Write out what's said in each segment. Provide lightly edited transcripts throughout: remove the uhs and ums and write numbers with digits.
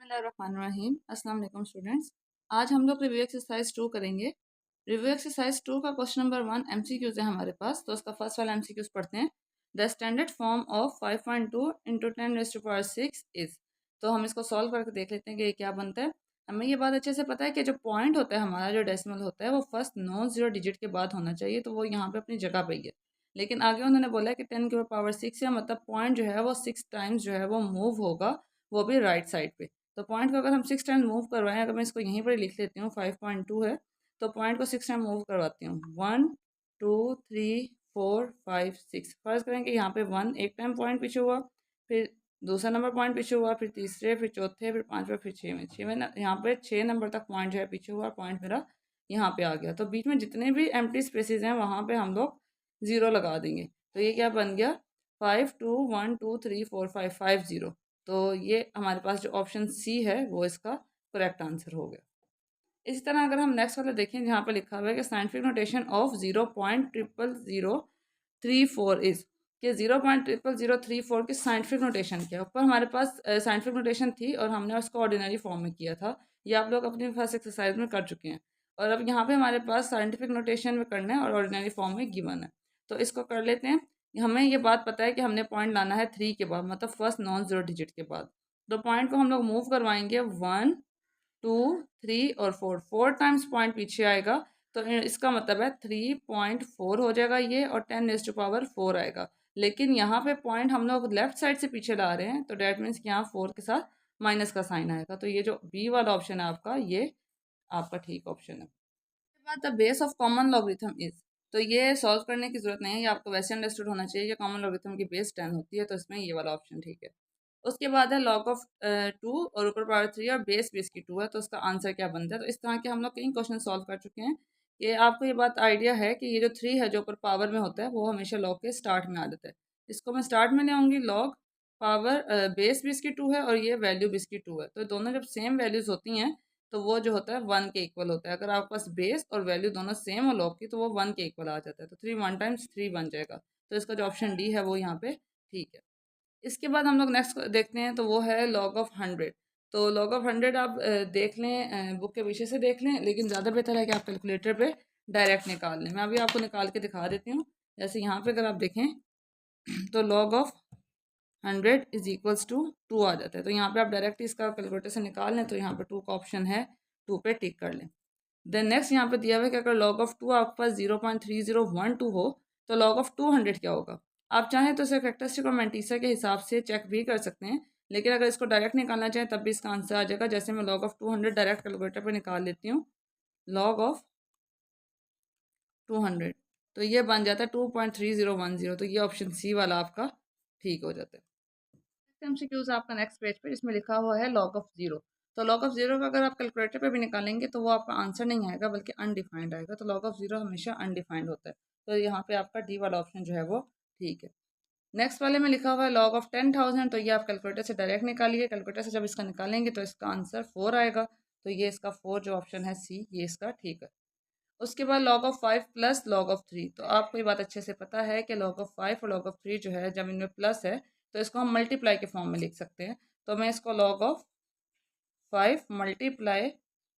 बिस्मिल्लाहिर्रहमानिर्रहीम। अस्सलाम वालेकुम स्टूडेंट्स। आज हम लोग रिव्यू एक्सरसाइज 2 करेंगे। रिव्यू एक्सरसाइज 2 का क्वेश्चन नंबर 1 एमसीक्यूज है हमारे पास, तो उसका फर्स्ट वाला एमसीक्यूज पढ़ते हैं। The standard form of 5.2 into 10⁻6 is. तो हम इसको सॉल्व करके देख लेते हैं कि ये क्या बनता है। हमें ये बात अच्छे से पता है कि जो पॉइंट होता है हमारा, जो डेसिमल होता है, वो फर्स्ट नॉन जीरो डिजिट के बाद होना चाहिए, तो वो यहाँ पे अपनी जगह पे ही है। लेकिन आगे उन्होंने बोला है कि 10⁻6 है, मतलब पॉइंट जो है वो 6 टाइम्स जो है वो मूव होगा, वो भी राइट साइड पे। तो पॉइंट को अगर हम 6 टाइम मूव करवाएं, अगर मैं इसको यहीं पर लिख लेती हूँ 5.2 है, तो पॉइंट को 6 टाइम मूव करवाती हूँ। 1 2 3 4 5 6। फर्ज करें कि यहाँ पे 1 एक टाइम पॉइंट पीछे हुआ, फिर दूसरा नंबर पॉइंट पीछे हुआ, फिर तीसरे, फिर चौथे, फिर पाँचवें, फिर छः में यहाँ पे 6 नंबर तक पॉइंट जो है पीछे हुआ, पॉइंट मेरा यहाँ पे आ गया। तो बीच में जितने भी एम्प्टी स्पेसेस हैं वहाँ पे हम लोग ज़ीरो लगा देंगे। तो ये क्या बन गया, 5 2 1 2 3 4 5 5 0। तो ये हमारे पास जो ऑप्शन सी है वो इसका करेक्ट आंसर हो गया। इसी तरह अगर हम नेक्स्ट वाला देखें, जहाँ पे लिखा हुआ है कि साइंटिफिक नोटेशन ऑफ 0.00034 इज, कि 0.00034 की साइंटिफिक नोटेशन क्या है। ऊपर हमारे पास साइंटिफिक नोटेशन थी और हमने उसको ऑर्डिनरी फॉर्म में किया था, ये आप लोग अपनी फर्स्ट एक्सरसाइज में कर चुके हैं। और अब यहाँ पे हमारे पास साइंटिफिक नोटेशन में करना है और ऑर्डिनरी फॉर्म में गिवन है, तो इसको कर लेते हैं। हमें ये बात पता है कि हमने पॉइंट लाना है 3 के बाद, मतलब फर्स्ट नॉन जीरो डिजिट के बाद। तो पॉइंट को हम लोग मूव करवाएंगे 1 2 3 और 4, 4 टाइम्स पॉइंट पीछे आएगा, तो इसका मतलब है 3.4 हो जाएगा ये, और 10⁻4 आएगा। लेकिन यहाँ पे पॉइंट हम लोग लेफ्ट साइड से पीछे ला रहे हैं, तो डैट मीन्स कि यहाँ 4 के साथ माइनस का साइन आएगा। तो ये जो बी वाला ऑप्शन है आपका, ये आपका ठीक ऑप्शन है। बाद the base of common logarithm is, तो ये सॉल्व करने की जरूरत नहीं है, ये आपको वैसे अंडरस्टूड होना चाहिए कि कॉमन लॉगरिथम की बेस 10 होती है, तो इसमें ये वाला ऑप्शन ठीक है। उसके बाद है लॉग ऑफ 2 और ऊपर पावर 3 और बेस भी इसकी 2 है, तो उसका आंसर क्या बनता है। तो इस तरह के हम लोग कई क्वेश्चन सॉल्व कर चुके हैं। ये आपको ये बात आइडिया है कि ये जो 3 है जो ऊपर पावर में होता है, वो हमेशा लॉग के स्टार्ट में आ जाता है। इसको मैं स्टार्ट में ले आऊँगी, लॉग पावर बेस भी इसकी 2 है और ये वैल्यू भी इसकी 2 है, तो दोनों जब सेम वैल्यूज़ होती हैं तो वो जो होता है 1 के इक्वल होता है। अगर आपके पास बेस और वैल्यू दोनों सेम हो लॉग की, तो वो 1 के इक्वल आ जाता है। तो 3 1 टाइम्स 3 बन जाएगा, तो इसका जो ऑप्शन डी है वो यहाँ पे ठीक है। इसके बाद हम लोग नेक्स्ट देखते हैं, तो वो है लॉग ऑफ 100। तो लॉग ऑफ 100 आप देख लें, बुक के पीछे से देख लें, लेकिन ज़्यादा बेहतर है कि आप कैलकुलेटर पे डायरेक्ट निकाल लें। मैं अभी आपको निकाल के दिखा देती हूँ। जैसे यहाँ पे अगर आप देखें तो log of 100 is equals to 2 आ जाता है। तो यहाँ पे आप डायरेक्ट इसका कैलकुलेटर से निकाल लें, तो यहाँ पे 2 का ऑप्शन है, 2 पे टिक कर लें। देन नेक्स्ट यहाँ पे दिया हुआ है कि अगर लॉग ऑफ 2 आपके पास 0.3012 हो, तो लॉग ऑफ 200 क्या होगा। आप चाहें तो इसे फैक्टरिस्टिक और मैंटीसा के हिसाब से चेक भी कर सकते हैं, लेकिन अगर इसको डायरेक्ट निकालना चाहें तब भी इसका आंसर आ जाएगा। जैसे मैं लॉग ऑफ 200 डायरेक्ट कैलकुलेटर पर निकाल लेती हूँ, लॉग ऑफ 200, तो ये बन जाता है 2.3010। तो ये ऑप्शन सी वाला आपका ठीक हो जाता है। एमसीक्यूज आपका नेक्स्ट पेज पे, इसमें लिखा हुआ है लॉग ऑफ 0। तो लॉग ऑफ 0 का अगर आप कैलकुलेटर पे भी निकालेंगे तो वो आपका आंसर नहीं आएगा, बल्कि अनडिफाइंड आएगा। तो लॉग ऑफ 0 हमेशा अनडिफाइंड होता है, तो यहाँ पे आपका डी वाला ऑप्शन जो है वो ठीक है। नेक्स्ट वाले में लिखा हुआ है लॉग ऑफ 10,000, तो ये आप कैलकुलेटर से डायरेक्ट निकालिए। कैलकुलेटर से जब इसका निकालेंगे तो इसका आंसर 4 आएगा, तो ये इसका 4 जो ऑप्शन है सी, ये इसका ठीक है। उसके बाद log of 5 plus log of 3, तो आपको ये बात अच्छे से पता है कि लॉग ऑफ 5 और लॉग ऑफ 3 जो है, जब इनमें प्लस है तो इसको हम मल्टीप्लाई के फॉर्म में लिख सकते हैं। तो मैं इसको लॉग ऑफ 5 मल्टीप्लाई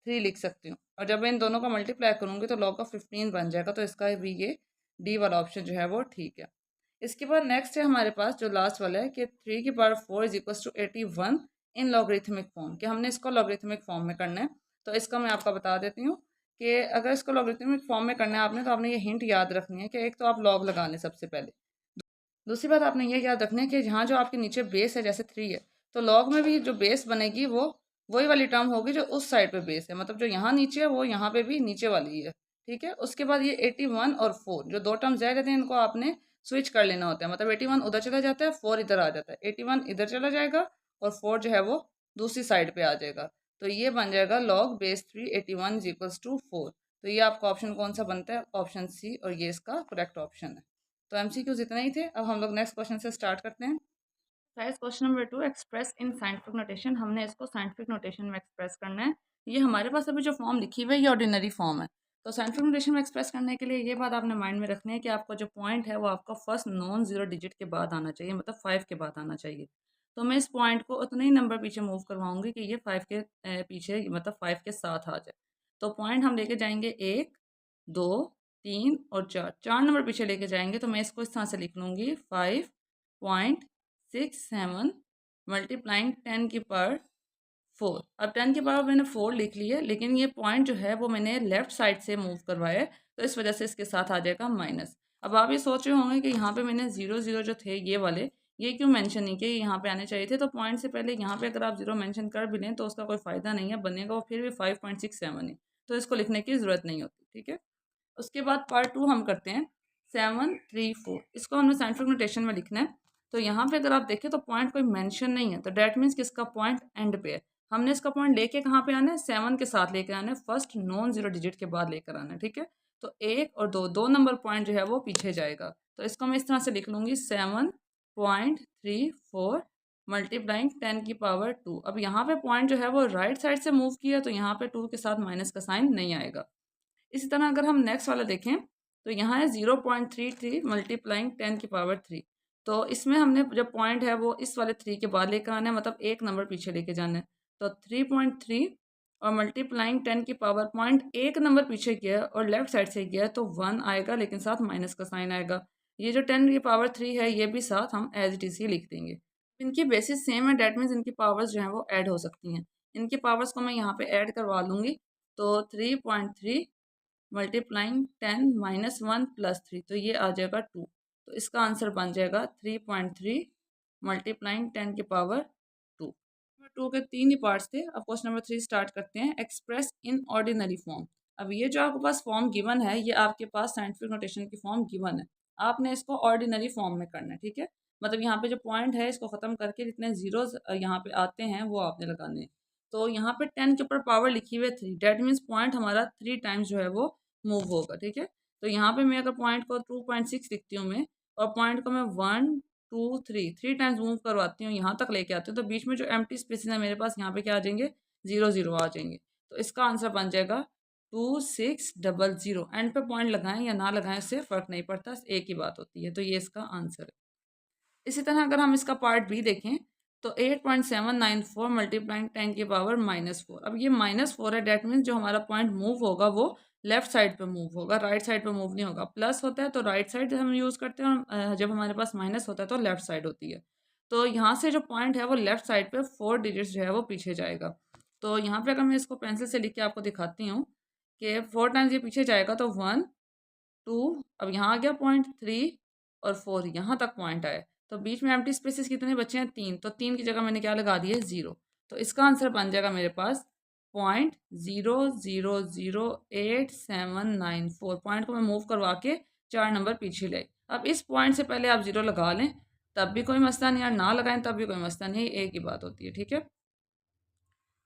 3 लिख सकती हूँ, और जब मैं इन दोनों का मल्टीप्लाई करूँगी तो लॉग ऑफ 15 बन जाएगा। तो इसका भी ये डी वाला ऑप्शन जो है वो ठीक है। इसके बाद नेक्स्ट है हमारे पास जो लास्ट वाला है कि 3 की power 4 is equal to 81 in logarithmic form, कि हमने इसको लॉगरिथमिक फॉर्म में करना है। तो इसका मैं आपको बता देती हूँ कि अगर इसको लॉगरिथमिक फॉर्म में करना है आपने, तो आपने ये हिंट याद रखनी है कि एक तो आप लॉग लगा लें सबसे पहले। दूसरी बात आपने ये याद रखनी है कि जहाँ जो आपके नीचे बेस है, जैसे 3 है, तो लॉग में भी जो बेस बनेगी वो वही वाली टर्म होगी जो उस साइड पे बेस है, मतलब जो यहाँ नीचे है वो यहाँ पे भी नीचे वाली ही है। ठीक है। उसके बाद ये 81 और 4 जो दो टर्म्स रह जाते हैं, इनको आपने स्विच कर लेना होता है। मतलब 81 उधर चला जाता है, 4 इधर आ जाता है, 81 इधर चला जाएगा और 4 जो है वो दूसरी साइड पे आ जाएगा। तो ये बन जाएगा log base 3 81 is equals to 4। तो ये आपका ऑप्शन कौन सा बनता है, ऑप्शन सी, और ये इसका करेक्ट ऑप्शन है। तो एमसीक्यूज इतना ही थे। अब हम लोग नेक्स्ट क्वेश्चन से स्टार्ट करते हैं। Size question number 2, express in scientific notation. हमने इसको साइंटिफिक नोटेशन में एक्सप्रेस करना है। ये हमारे पास अभी जो फॉर्म लिखी हुई है ये ऑर्डिनरी फॉर्म है। तो साइंटिफिक नोटेशन में एक्सप्रेस करने के लिए ये बात आपने माइंड में रखनी है कि आपका जो पॉइंट है वो आपका फर्स्ट नॉन जीरो डिजिट के बाद आना चाहिए, मतलब 5 के बाद आना चाहिए। तो मैं इस पॉइंट को उतने ही नंबर पीछे मूव करवाऊँगी कि ये 5 के पीछे मतलब 5 के साथ आ जाए। तो पॉइंट हम लेके जाएँगे 1, 2, 3 और 4, 4 नंबर पीछे लेके जाएँगे, तो मैं इसको इस तरह से लिख लूँगी 5.67 मल्टीप्लाइंग 10 की पावर 4। अब 10 की पावर मैंने 4 लिख ली है, लेकिन ये पॉइंट जो है वो मैंने लेफ्ट साइड से मूव करवाया है, तो इस वजह से इसके साथ आ जाएगा माइनस। अब आप ये सोच रहे होंगे कि यहाँ पे मैंने 0, 0 जो थे ये वाले, ये क्यों मेंशन नहीं किए, यहाँ पे आने चाहिए थे। तो पॉइंट से पहले यहाँ पे अगर आप 0 मेंशन कर भी लें तो उसका कोई फ़ायदा नहीं है, बनेगा वो फिर भी 5.67 ही, तो इसको लिखने की ज़रूरत नहीं होती, ठीक है। उसके बाद पार्ट 2 हम करते हैं 7, 3, 4। इसको हमने साइंटिफिक नोटेशन में लिखना है। तो यहाँ पे अगर आप देखें तो पॉइंट कोई मेंशन नहीं है, तो डैट मीन्स कि इसका पॉइंट एंड पे है। हमने इसका पॉइंट लेके कहाँ पे आना है, 7 के साथ लेके आना है, फर्स्ट नॉन जीरो डिजिट के बाद लेकर आना है, ठीक है। तो 1 और 2, 2 नंबर पॉइंट जो है वो पीछे जाएगा। तो इसको मैं इस तरह से लिख लूँगी 7.34 मल्टीप्लाइंग 10 की पावर 2। अब यहाँ पे पॉइंट जो है वो राइट साइड से मूव किया, तो यहाँ पे 2 के साथ माइनस का साइन नहीं आएगा। इसी तरह अगर हम नेक्स्ट वाला देखें तो यहाँ है 0.33 मल्टीप्लाइंग 10 की पावर 3। तो इसमें हमने जो पॉइंट है वो इस वाले 3 के बाद लेकर आना है, मतलब एक नंबर पीछे लेके जाना है। तो 3.3 और मल्टीप्लाइंग 10 की पावर पॉइंट एक नंबर पीछे किया है और लेफ्ट साइड से किया है, तो 1 आएगा, लेकिन साथ माइनस का साइन आएगा। ये जो 10 की पावर 3 है ये भी साथ हम एज इट इज़ ही लिख देंगे। इनकी बेसिस सेम है, डैट मीन्स इनकी पावर्स जो हैं वो ऐड हो सकती हैं। इनकी पावर्स को मैं यहाँ पे ऐड करवा लूँगी। तो 3.3 मल्टीप्लाइंग 10 माइनस 1 प्लस 3, तो ये आ जाएगा 2। तो इसका आंसर बन जाएगा 3.3 मल्टीप्लाइंग 10 की पावर 2। नंबर 2 के 3 ही पार्ट्स थे। अब क्वेश्चन नंबर 3 स्टार्ट करते हैं। Express in ordinary form. अब ये जो आपके पास फॉर्म गिवन है, ये आपके पास साइंटिफिक नोटेशन की फॉर्म गिवन है। आपने इसको ऑर्डिनरी फॉर्म में करना है, ठीक है। मतलब यहाँ पे जो पॉइंट है इसको ख़त्म करके जितने जीरोज यहाँ पे आते हैं वो आपने लगाने हैं। तो यहाँ पे 10 के ऊपर पावर लिखी हुई है 3, डेट मीन्स पॉइंट हमारा 3 टाइम्स जो है वो मूव होगा, ठीक है। तो यहाँ पे मैं अगर पॉइंट को 2.6 लिखती हूँ मैं, और पॉइंट को मैं 1, 2, 3 3 टाइम्स मूव करवाती हूँ, यहाँ तक लेके आती हूँ, तो बीच में जो एम्प्टी स्पेसेस है मेरे पास यहाँ पे क्या आ जाएंगे, 0, 0 आ जाएंगे। तो इसका आंसर बन जाएगा 2600। एंड पे पॉइंट लगाएं या ना लगाएं इससे फ़र्क नहीं पड़ता, एक ही बात होती है। तो ये इसका आंसर है। इसी तरह अगर हम इसका पार्ट बी देखें तो 8.794 मल्टीप्लाइंग 10 की पावर -4। अब ये -4 है, डेट मीन्स जो हमारा पॉइंट मूव होगा वो लेफ्ट साइड पे मूव होगा, राइट साइड पे मूव नहीं होगा। प्लस होता है तो राइट साइड हम यूज़ करते हैं, और जब हमारे पास माइनस होता है तो लेफ्ट साइड होती है। तो यहाँ से जो पॉइंट है वो लेफ्ट साइड पे 4 डिजिट्स जो है वो पीछे जाएगा। तो यहाँ पे अगर मैं इसको पेंसिल से लिख के आपको दिखाती हूँ कि 4 टाइम्स ये पीछे जाएगा, तो 1, 2, अब यहाँ आ गया पॉइंट 3 और 4, यहाँ तक पॉइंट आया। तो बीच में एम्प्टी स्पेसेस कितने बचे हैं, 3। तो 3 की जगह मैंने क्या लगा दिया, 0। तो इसका आंसर बन जाएगा मेरे पास 0.000879 पॉइंट को मैं मूव करवा के 4 नंबर पीछे ले। अब इस पॉइंट से पहले आप 0 लगा लें तब भी कोई मसला नहीं, और ना लगाएं तब भी कोई मसला नहीं, एक ही बात होती है, ठीक है।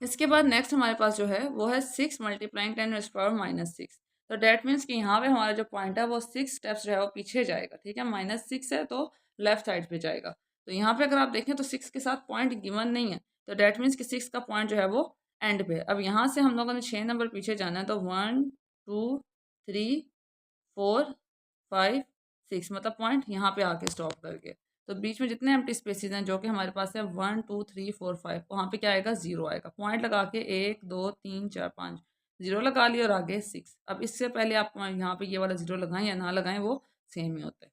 इसके बाद नेक्स्ट हमारे पास जो है वो है 6 मल्टीप्लाइंग 10 रेज़ पावर -6। तो डैट मीन्स कि यहाँ पे हमारा जो पॉइंट है वो 6 स्टेप्स जो है वो पीछे जाएगा, ठीक है। -6 है तो लेफ्ट साइड पे जाएगा। तो यहाँ पे अगर आप देखें तो 6 के साथ पॉइंट गिवन नहीं है, तो डैट मीन्स कि 6 का पॉइंट जो है वो एंड पे है। अब यहाँ से हम लोगों ने 6 नंबर पीछे जाना है, तो 1, 2, 3, 4, 5, 6, मतलब पॉइंट यहाँ पे आके स्टॉप कर गए। तो बीच में जितने एम्प्टी स्पेसेस हैं जो कि हमारे पास है 1, 2, 3, 4, 5, वहाँ पे क्या आएगा, 0 आएगा। पॉइंट लगा के 1, 2, 3, 4, 5 0 लगा लिया और आगे 6। अब इससे पहले आप यहाँ पे ये वाला 0 लगाएं या ना लगाएं वो सेम ही होता है।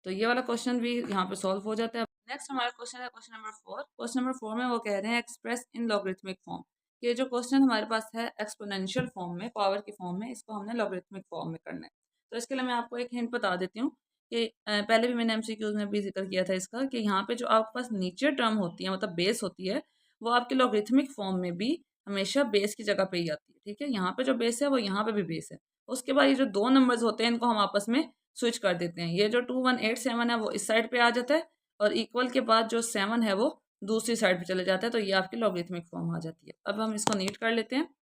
तो ये वाला क्वेश्चन भी यहाँ पे सॉल्व हो जाता है। नेक्स्ट हमारा क्वेश्चन है क्वेश्चन नंबर 4। क्वेश्चन नंबर 4 में वो कह रहे हैं एक्सप्रेस इन लॉगरिथमिक फॉर्म। ये जो क्वेश्चन हमारे पास है एक्सपोनेंशियल फॉर्म में, पावर की फॉर्म में, इसको हमने लॉगरिथमिक फॉर्म में करना है। तो इसके लिए मैं आपको एक हिंट बता देती हूँ कि पहले भी मैंने एमसीक्यूज में भी जिक्र किया था इसका, कि यहाँ पे जो आपके पास नीचे टर्म होती है, मतलब बेस होती है, वो आपके लॉगरिथमिक फॉर्म में भी हमेशा बेस की जगह पे ही आती है, ठीक है। यहाँ पे जो बेस है वो यहाँ पे भी बेस है। उसके बाद ये जो दो नंबर्स होते हैं इनको हम आपस में स्विच कर देते हैं। ये जो 2187 है वो इस साइड पे आ जाता है, और इक्वल के बाद जो 7 है वो दूसरी साइड पे चले जाता है, तो ये आपकी लॉगरिथमिक फॉर्म आ जाती है। अब हम इसको नीट कर लेते हैं।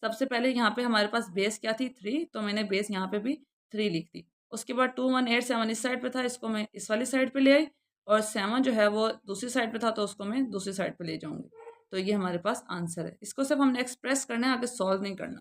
सबसे पहले यहाँ पे हमारे पास बेस क्या थी, 3, तो मैंने बेस यहाँ पे भी 3 लिख दी। उसके बाद 2187 इस साइड पे था, इसको मैं इस वाली साइड पे ले आई, और 7 जो है वो दूसरी साइड पे था, तो उसको मैं दूसरी साइड पे ले जाऊँगी। तो ये हमारे पास आंसर है। इसको सिर्फ हमने एक्सप्रेस करना है, आगे सॉल्व नहीं करना।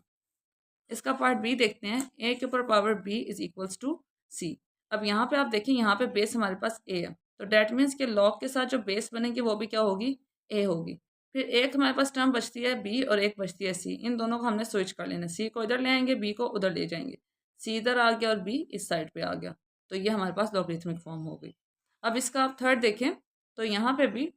इसका पार्ट बी देखते हैं। ए के ऊपर power B is equals to C. अब यहाँ पे आप देखें, यहाँ पे बेस हमारे पास ए है, तो डैट मीन्स कि लॉग के साथ जो बेस बनेगी वो भी क्या होगी, ए होगी। फिर एक हमारे पास टर्म बचती है बी और एक बचती है सी, इन दोनों को हमने स्विच कर लेना, सी को इधर ले आएंगे, बी को उधर ले जाएंगे, सी इधर आ गया और बी इस साइड पे आ गया, तो ये हमारे पास लॉगरिथमिक फॉर्म हो गई। अब इसका आप थर्ड देखें तो यहाँ पे भी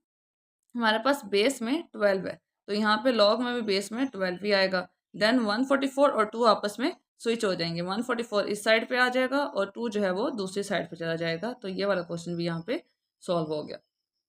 हमारे पास बेस में 12 है, तो यहाँ पे लॉग में भी बेस में 12 ही आएगा। देन 144 और 2 आपस में स्विच हो जाएंगे, 144 इस साइड पे आ जाएगा और 2 जो है वो दूसरी साइड पे चला जाएगा, तो ये वाला क्वेश्चन भी यहाँ पे सॉल्व हो गया।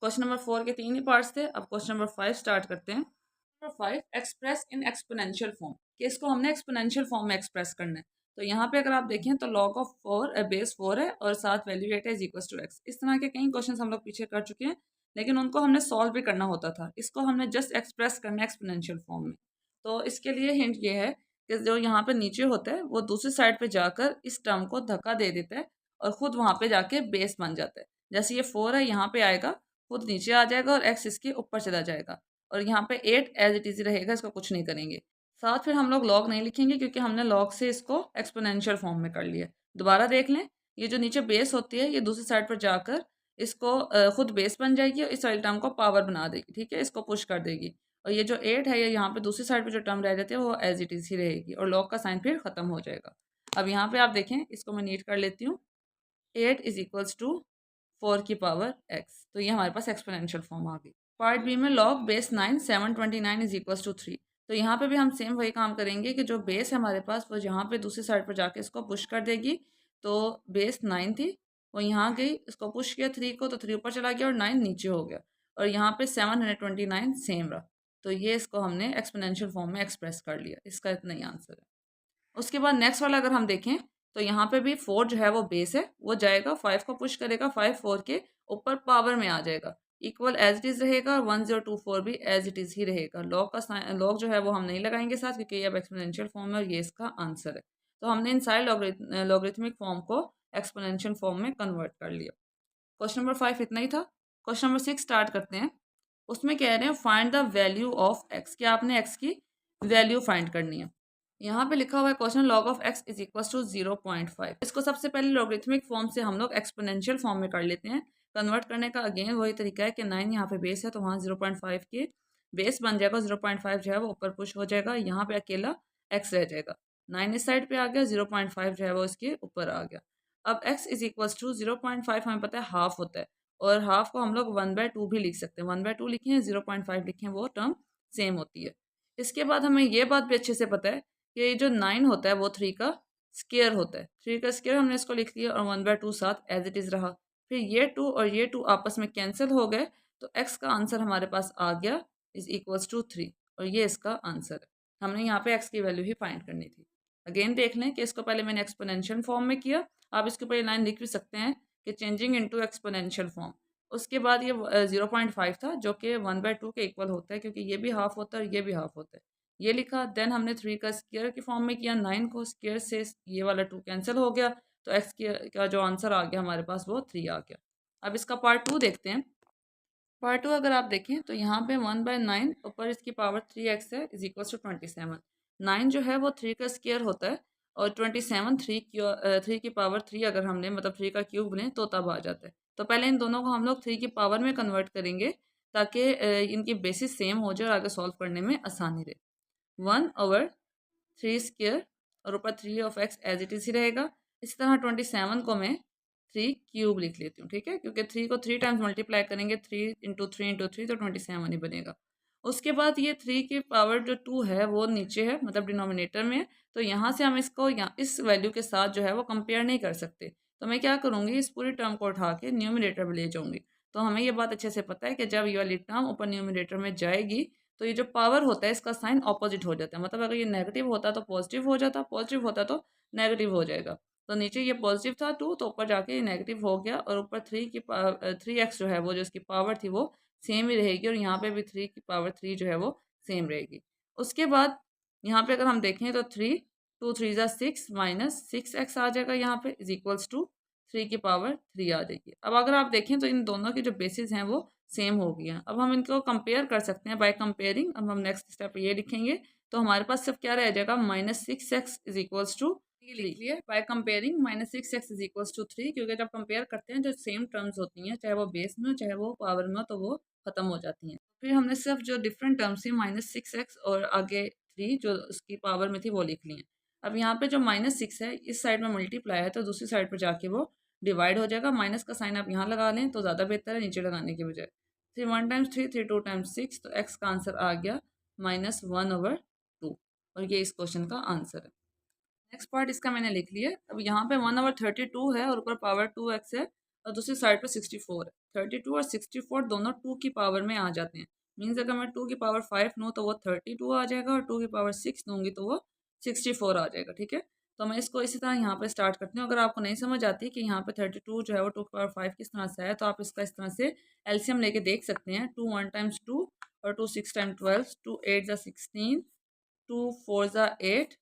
क्वेश्चन नंबर 4 के 3 ही पार्ट्स थे। अब क्वेश्चन नंबर 5 स्टार्ट करते हैं। Number 5, express in exponential form, कि इसको हमने एक्सपोनेंशियल फॉर्म में एक्सप्रेस करना है। तो यहाँ पे अगर आप देखें तो log ऑफ 4 बेस 4 है और साथ वैल्यू 8 है, इज इक्वल टू एक्स। इस तरह के कई क्वेश्चन हम लोग पीछे कर चुके हैं, लेकिन उनको हमने सॉल्व भी करना होता था, इसको हमने जस्ट एक्सप्रेस करना है एक्सपोनेंशियल फॉर्म में। तो इसके लिए हिंट ये है कि जो यहाँ पे नीचे होता है वो दूसरी साइड पे जाकर इस टर्म को धक्का दे देता है और खुद वहाँ पे जाके बेस बन जाता है। जैसे ये 4 है यहाँ पे आएगा, खुद नीचे आ जाएगा और एक्स इसके ऊपर चला जाएगा, और यहाँ पे 8 एज इट इज रहेगा, इसका कुछ नहीं करेंगे। साथ फिर हम लोग लॉग नहीं लिखेंगे क्योंकि हमने लॉग से इसको एक्सपोनेंशियल फॉर्म में कर लिया। दोबारा देख लें, ये जो नीचे बेस होती है ये दूसरी साइड पर जाकर इसको खुद बेस बन जाएगी और इस वाली टर्म को पावर बना देगी, ठीक है, इसको पुश कर देगी। और ये जो 8 है ये यहाँ पे दूसरी साइड पे जो टर्म रह जाती है वो एज इट इज ही रहेगी और लॉग का साइन फिर खत्म हो जाएगा। अब यहाँ पे आप देखें, इसको मैं नीट कर लेती हूँ, 8 इज इक्वल्स टू 4 की पावर x, तो ये हमारे पास एक्सपोनेंशियल फॉर्म आ गई। पार्ट बी में log base 9 729 is equals to 3, तो यहाँ पे भी हम सेम वही काम करेंगे कि जो बेस है हमारे पास वो यहाँ पे दूसरी साइड पर जाके इसको पुश कर देगी। तो बेस 9 थी, वो यहाँ गई, इसको पुश किया 3 को, तो 3 ऊपर चला गया और 9 नीचे हो गया, और यहाँ पे 729 सेम रहा, तो ये इसको हमने एक्सपोनेंशियल फॉर्म में एक्सप्रेस कर लिया। इसका इतना ही आंसर है। उसके बाद नेक्स्ट वाला अगर हम देखें तो यहाँ पे भी 4 जो है वो बेस है, वो जाएगा 5 को पुश करेगा, 5 4 के ऊपर पावर में आ जाएगा, इक्वल एज इट इज रहेगा, 1024 भी एज इट इज ही रहेगा। लॉग का लॉग जो है वो हम नहीं लगाएंगे साथ, क्योंकि ये अब एक्सपोनेंशियल फॉर्म है और ये इसका आंसर है। तो हमने इन सारे लॉगरिथमिक फॉर्म को एक्सपोनेंशियल फॉर्म में कन्वर्ट कर लिया। क्वेश्चन नंबर 5 इतना ही था। क्वेश्चन नंबर 6 स्टार्ट करते हैं। उसमें कह रहे हैं find the value of x, कि आपने एक्स की वैल्यू फाइंड करनी है। यहाँ पे लिखा हुआ है question log of x is equal to 0.5। इसको सबसे पहले लॉगरिथमिक फॉर्म से हम लोग एक्सपोनेंशियल फॉर्म में कर लेते हैं। कन्वर्ट करने का अगेन वही तरीका है कि 9 यहाँ पे बेस है तो वहाँ 0.5 के बेस बन जाएगा, 0.5 जो है वो ऊपर पुश हो जाएगा, यहाँ पे अकेला x रह जाएगा, 9 इस साइड पे आ गया, 0.5 जो है वो इसके ऊपर आ गया। अब x इज इक्वल टू 0.5 हमें पता है हाफ होता है, और हाफ को हम लोग 1/2 भी लिख सकते हैं, 1/2 लिखें 0.5 लिखें वो टर्म सेम होती है। इसके बाद हमें ये बात भी अच्छे से पता है कि ये जो 9 होता है वो 3 का स्केयर होता है, 3 का स्केयर हमने इसको लिख लिया और 1/2 साथ एज इट इज़ रहा। फिर ये 2 और ये 2 आपस में कैंसिल हो गए, तो x का आंसर हमारे पास आ गया इज इक्वल्स टू 3, और ये इसका आंसर है। हमने यहाँ पे x की वैल्यू ही फाइंड करनी थी। अगेन देख लें कि इसको पहले मैंने एक्सपोनेंशियल फॉर्म में किया, आप इसके ऊपर ये लाइन लिख भी सकते हैं कि चेंजिंग इनटू एक्सपोनेंशियल फॉर्म। उसके बाद ये 0.5 था जो कि 1/2 के इक्वल होता है, क्योंकि ये भी हाफ होता है और ये भी हाफ होता है, ये लिखा। देन हमने 3 का स्क्वायर के फॉर्म में किया, 9 को स्क्वायर से ये वाला 2 कैंसिल हो गया, तो एक्स का जो आंसर आ गया हमारे पास वो 3 आ गया। अब इसका पार्ट 2 देखते हैं। पार्ट 2 अगर आप देखें तो यहाँ पे 1/9 ऊपर इसकी पावर 3x है इज इक्वल टू 27। 9 जो है वो 3 का स्क्वायर होता है और 27 3 की पावर 3 अगर हमने मतलब 3 का क्यूब लें तो तब आ जाता है। तो पहले इन दोनों को हम लोग 3 की पावर में कन्वर्ट करेंगे ताकि इनकी बेसिस सेम हो जाए और आगे सॉल्व करने में आसानी रहे। 1/3 स्क्वायर और ऊपर 3 of x as it is ही रहेगा। इसी तरह 27 को मैं 3 क्यूब लिख लेती हूँ, ठीक है, क्योंकि 3 को 3 टाइम्स मल्टीप्लाई करेंगे, 3 इंटू 3 इंटू 3 तो 27 ही बनेगा। उसके बाद ये 3 की पावर जो 2 है वो नीचे है, मतलब डिनोमिनेटर में है, तो यहाँ से हम इसको यहाँ इस वैल्यू के साथ जो है वो कंपेयर नहीं कर सकते। तो मैं क्या करूँगी, इस पूरी टर्म को उठा के न्यूमिनेटर में ले जाऊँगी। तो हमें ये बात अच्छे से पता है कि जब ये वाली टर्म ऊपर न्यूमिनेटर में जाएगी तो ये जो पावर होता है इसका साइन ऑपोजिट हो जाता है, मतलब अगर ये नेगेटिव होता तो पॉजिटिव हो जाता, पॉजिटिव होता तो नेगेटिव हो जाएगा। तो नीचे ये पॉजिटिव था 2, तो ऊपर जाके ये नेगेटिव हो गया, और ऊपर 3x जो है वो जो इसकी पावर थी वो सेम ही रहेगी, और यहाँ पे भी 3 की पावर 3 जो है वो सेम रहेगी। उसके बाद यहाँ पे अगर हम देखें तो 3 2 3 ज़ा 6 माइनस 6x आ जाएगा, यहाँ पे इज इक्वल्स टू 3 की पावर 3 आ जाएगी। अब अगर आप देखें तो इन दोनों की जो बेसिस हैं वो सेम हो गई हैं। अब हम इनको कंपेयर कर सकते हैं बाय कंपेयरिंग। अब हम नेक्स्ट स्टेप ये लिखेंगे, तो हमारे पास सिर्फ क्या रह जाएगा, -6x इज इक्वल्स टू ये लिख लिए बाय कंपेयरिंग -6x = 3, क्योंकि जब कंपेयर करते हैं जो सेम टर्म्स होती हैं, चाहे वो बेस में हो चाहे वो पावर में हो, तो वो खत्म हो जाती हैं। फिर हमने सिर्फ जो डिफरेंट टर्म्स थी -6x और आगे 3 जो उसकी पावर में थी वो लिख ली हैं। अब यहाँ पे जो -6 है इस साइड में मल्टीप्लाई है, तो दूसरी साइड पर जाके वो डिवाइड हो जाएगा। माइनस का साइन आप यहाँ लगा लें तो ज़्यादा बेहतर है नीचे लगाने की बजाय। 3 1 टाइम्स 3 3 2 टाइम्स 6, तो एक्स का आंसर आ गया -1/2, और ये इस क्वेश्चन का आंसर है। नेक्स्ट पार्ट इसका मैंने लिख लिया। अब यहाँ पे 1/32 है और ऊपर पावर 2x है और दूसरी साइड पे 64 है। 32 और 64 दोनों 2 की पावर में आ जाते हैं। मीन्स अगर मैं 2 की पावर 5 लूँ तो वो 32 आ जाएगा, और 2 की पावर 6 लूँगी तो वो 64 आ जाएगा। ठीक है, तो मैं इसको इसी तरह यहाँ पे स्टार्ट करती हूँ। अगर आपको नहीं समझ आती कि यहाँ पे 32 जो है वो 2 की पावर 5 किस तरह से है, तो आप इसका इस तरह से एलसीएम लेके देख सकते हैं। 2 1 टाइम्स 2 और 2 6 टाइम्स 12, 2 8 ज़ा 16, 2 4 ज़ा 8,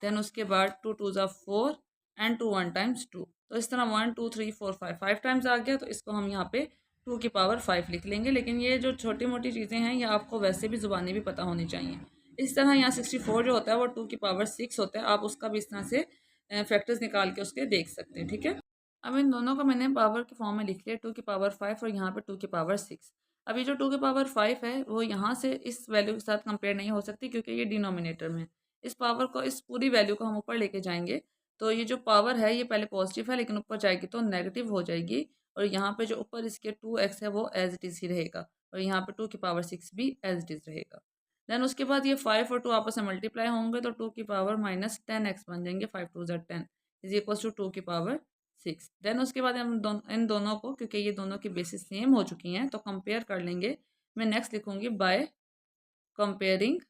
देन उसके बाद 2 2 ज़ा 4 एंड 2 1 टाइम्स 2। तो इस तरह 1 2 3 4 5 5 टाइम्स आ गया, तो इसको हम यहाँ पे 2 की पावर 5 लिख लेंगे। लेकिन ये जो छोटी मोटी चीज़ें हैं ये आपको वैसे भी ज़ुबानी भी पता होनी चाहिए। इस तरह यहाँ 64 जो होता है वो 2 की पावर 6 होता है। आप उसका भी इस तरह से फैक्टर्स निकाल के उसके देख सकते हैं। ठीक है, अब इन दोनों को मैंने पावर के फॉर्म में लिख लिया, 2 की पावर 5 और यहाँ पे 2 की पावर 6। अब ये जो 2 की पावर 5 है वो यहाँ से इस वैल्यू के साथ कंपेयर नहीं हो सकती, क्योंकि ये डिनोमिनेटर में है। इस पावर को, इस पूरी वैल्यू को हम ऊपर लेके जाएंगे तो ये जो पावर है ये पहले पॉजिटिव है, लेकिन ऊपर जाएगी तो नेगेटिव हो जाएगी, और यहाँ पे जो ऊपर इसके 2x है वो एज इट इज़ ही रहेगा, और यहाँ पे 2 की पावर 6 भी एज इट इज़ रहेगा। देन उसके बाद ये 5 और 2 आपस में मल्टीप्लाई होंगे तो 2 की पावर -10x बन जाएंगे। 5 2 ज़ा 10 इज इक्वल टू 2 की पावर 6। देन उसके बाद हम इन दोनों को, क्योंकि ये दोनों की बेसिस सेम हो चुकी हैं, तो कंपेयर कर लेंगे। मैं नेक्स्ट लिखूंगी बाय कंपेयरिंग।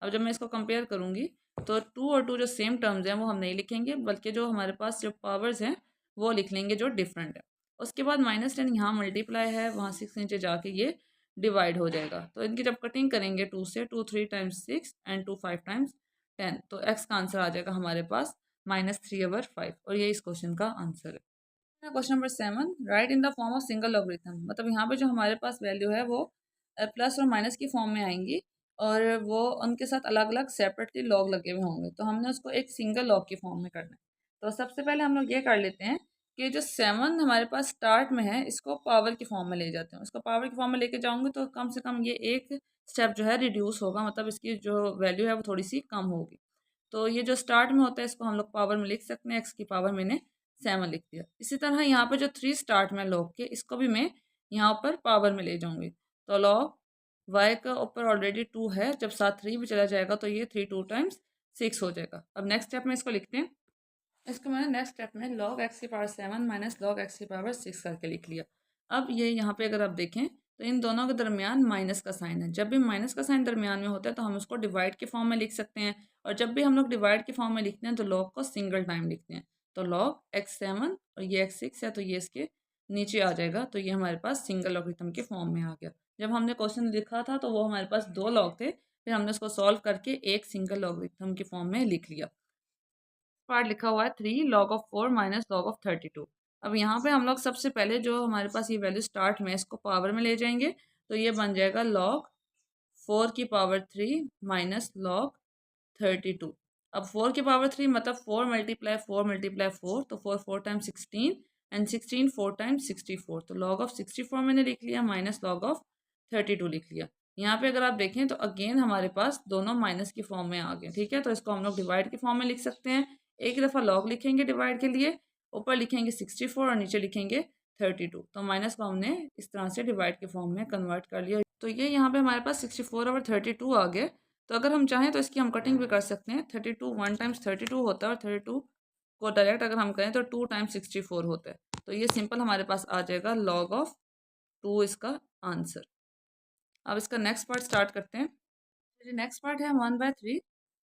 अब जब मैं इसको कंपेयर करूँगी तो 2 और 2 जो सेम टर्म्स हैं वो हम नहीं लिखेंगे, बल्कि जो हमारे पास जो पावर्स हैं वो लिख लेंगे जो डिफरेंट है। उसके बाद -10 यहाँ मल्टीप्लाई है, वहाँ 6 नीचे जाके ये डिवाइड हो जाएगा। तो इनकी जब कटिंग करेंगे 2 से, 2 3 टाइम्स 6 एंड 2 5 टाइम्स 10, तो एक्स का आंसर आ जाएगा हमारे पास -3/5, और ये इस क्वेश्चन का आंसर है। Question number 7, right in the form of single logarithm. मतलब यहाँ पे जो हमारे पास वैल्यू है वो प्लस और माइनस की फॉर्म में आएंगी, और वो उनके साथ अलग अलग सेपरेटली लॉग लगे हुए होंगे, तो हमने उसको एक सिंगल लॉग की फॉर्म में करना है। तो सबसे पहले हम लोग ये कर लेते हैं कि जो 7 हमारे पास स्टार्ट में है इसको पावर की फॉर्म में ले जाते हैं। उसको पावर की फॉर्म में लेके जाऊंगे तो कम से कम ये एक स्टेप जो है रिड्यूस होगा, मतलब इसकी जो वैल्यू है वो थोड़ी सी कम होगी। तो ये जो स्टार्ट में होता है इसको हम लोग पावर में लिख सकते हैं। एक्स की पावर मैंने 7 लिख दिया। इसी तरह यहाँ पे जो 3 स्टार्ट में लॉग के, इसको भी मैं यहाँ पर पावर में ले जाऊंगी। तो लॉग वाई का ऊपर ऑलरेडी 2 है, जब साथ 3 भी चला जाएगा तो ये 3 2 टाइम्स 6 हो जाएगा। अब नेक्स्ट स्टेप में इसको लिखते हैं। इसको मैंने नेक्स्ट स्टेप में लॉग एक्स की पावर 7 माइनस लॉग एक्स की पावर 6 करके लिख लिया। अब ये यहाँ पे अगर आप देखें तो इन दोनों के दरमियान माइनस का साइन है। जब भी माइनस का साइन दरमियान में होता है तो हम उसको डिवाइड के फॉर्म में लिख सकते हैं, और जब भी हम लोग डिवाइड के फॉर्म में लिखते हैं तो लॉग को सिंगल टाइम लिखते हैं। तो लॉग x7 और ये x6 है तो ये इसके नीचे आ जाएगा, तो ये हमारे पास सिंगल लॉगरिथम के फॉर्म में आ गया। जब हमने क्वेश्चन लिखा था तो वो हमारे पास 2 लॉग थे, फिर हमने उसको सॉल्व करके एक सिंगल लॉगरिथम के फॉर्म में लिख लिया। पार्ट लिखा हुआ है 3 log of 4 minus log of 32। अब यहाँ पे हम लोग सबसे पहले जो हमारे पास ये वैल्यू स्टार्ट में इसको पावर में ले जाएंगे, तो ये बन जाएगा log 4 की पावर 3 माइनस log 32। अब 4 की पावर 3 मतलब 4 मल्टीप्लाई 4 मल्टीप्लाई 4, तो 4 4 टाइम्स 16 एंड 16 4 टाइम्स 64, तो log ऑफ 64 मैंने लिख लिया माइनस log ऑफ 32 लिख लिया। यहाँ पे अगर आप देखें तो अगेन हमारे पास दोनों माइनस की फॉर्म में आ गए। ठीक है, तो इसको हम लोग डिवाइड की फॉर्म में लिख सकते हैं। एक दफ़ा log लिखेंगे डिवाइड के लिए, ऊपर लिखेंगे 64 और नीचे लिखेंगे 32, तो माइनस को हमने इस तरह से डिवाइड के फॉर्म में कन्वर्ट कर लिया। तो ये यहाँ पे हमारे पास 64 और 32 आ गए। तो अगर हम चाहें तो इसकी हम कटिंग भी कर सकते हैं। 32 1 टाइम्स 32 होता है, और 32 को डायरेक्ट अगर हम करें तो 2 टाइम्स 64 होता है। तो ये सिंपल हमारे पास आ जाएगा log ऑफ 2 इसका आंसर। अब इसका नेक्स्ट पार्ट स्टार्ट करते हैं। जो नेक्स्ट पार्ट है 1/3,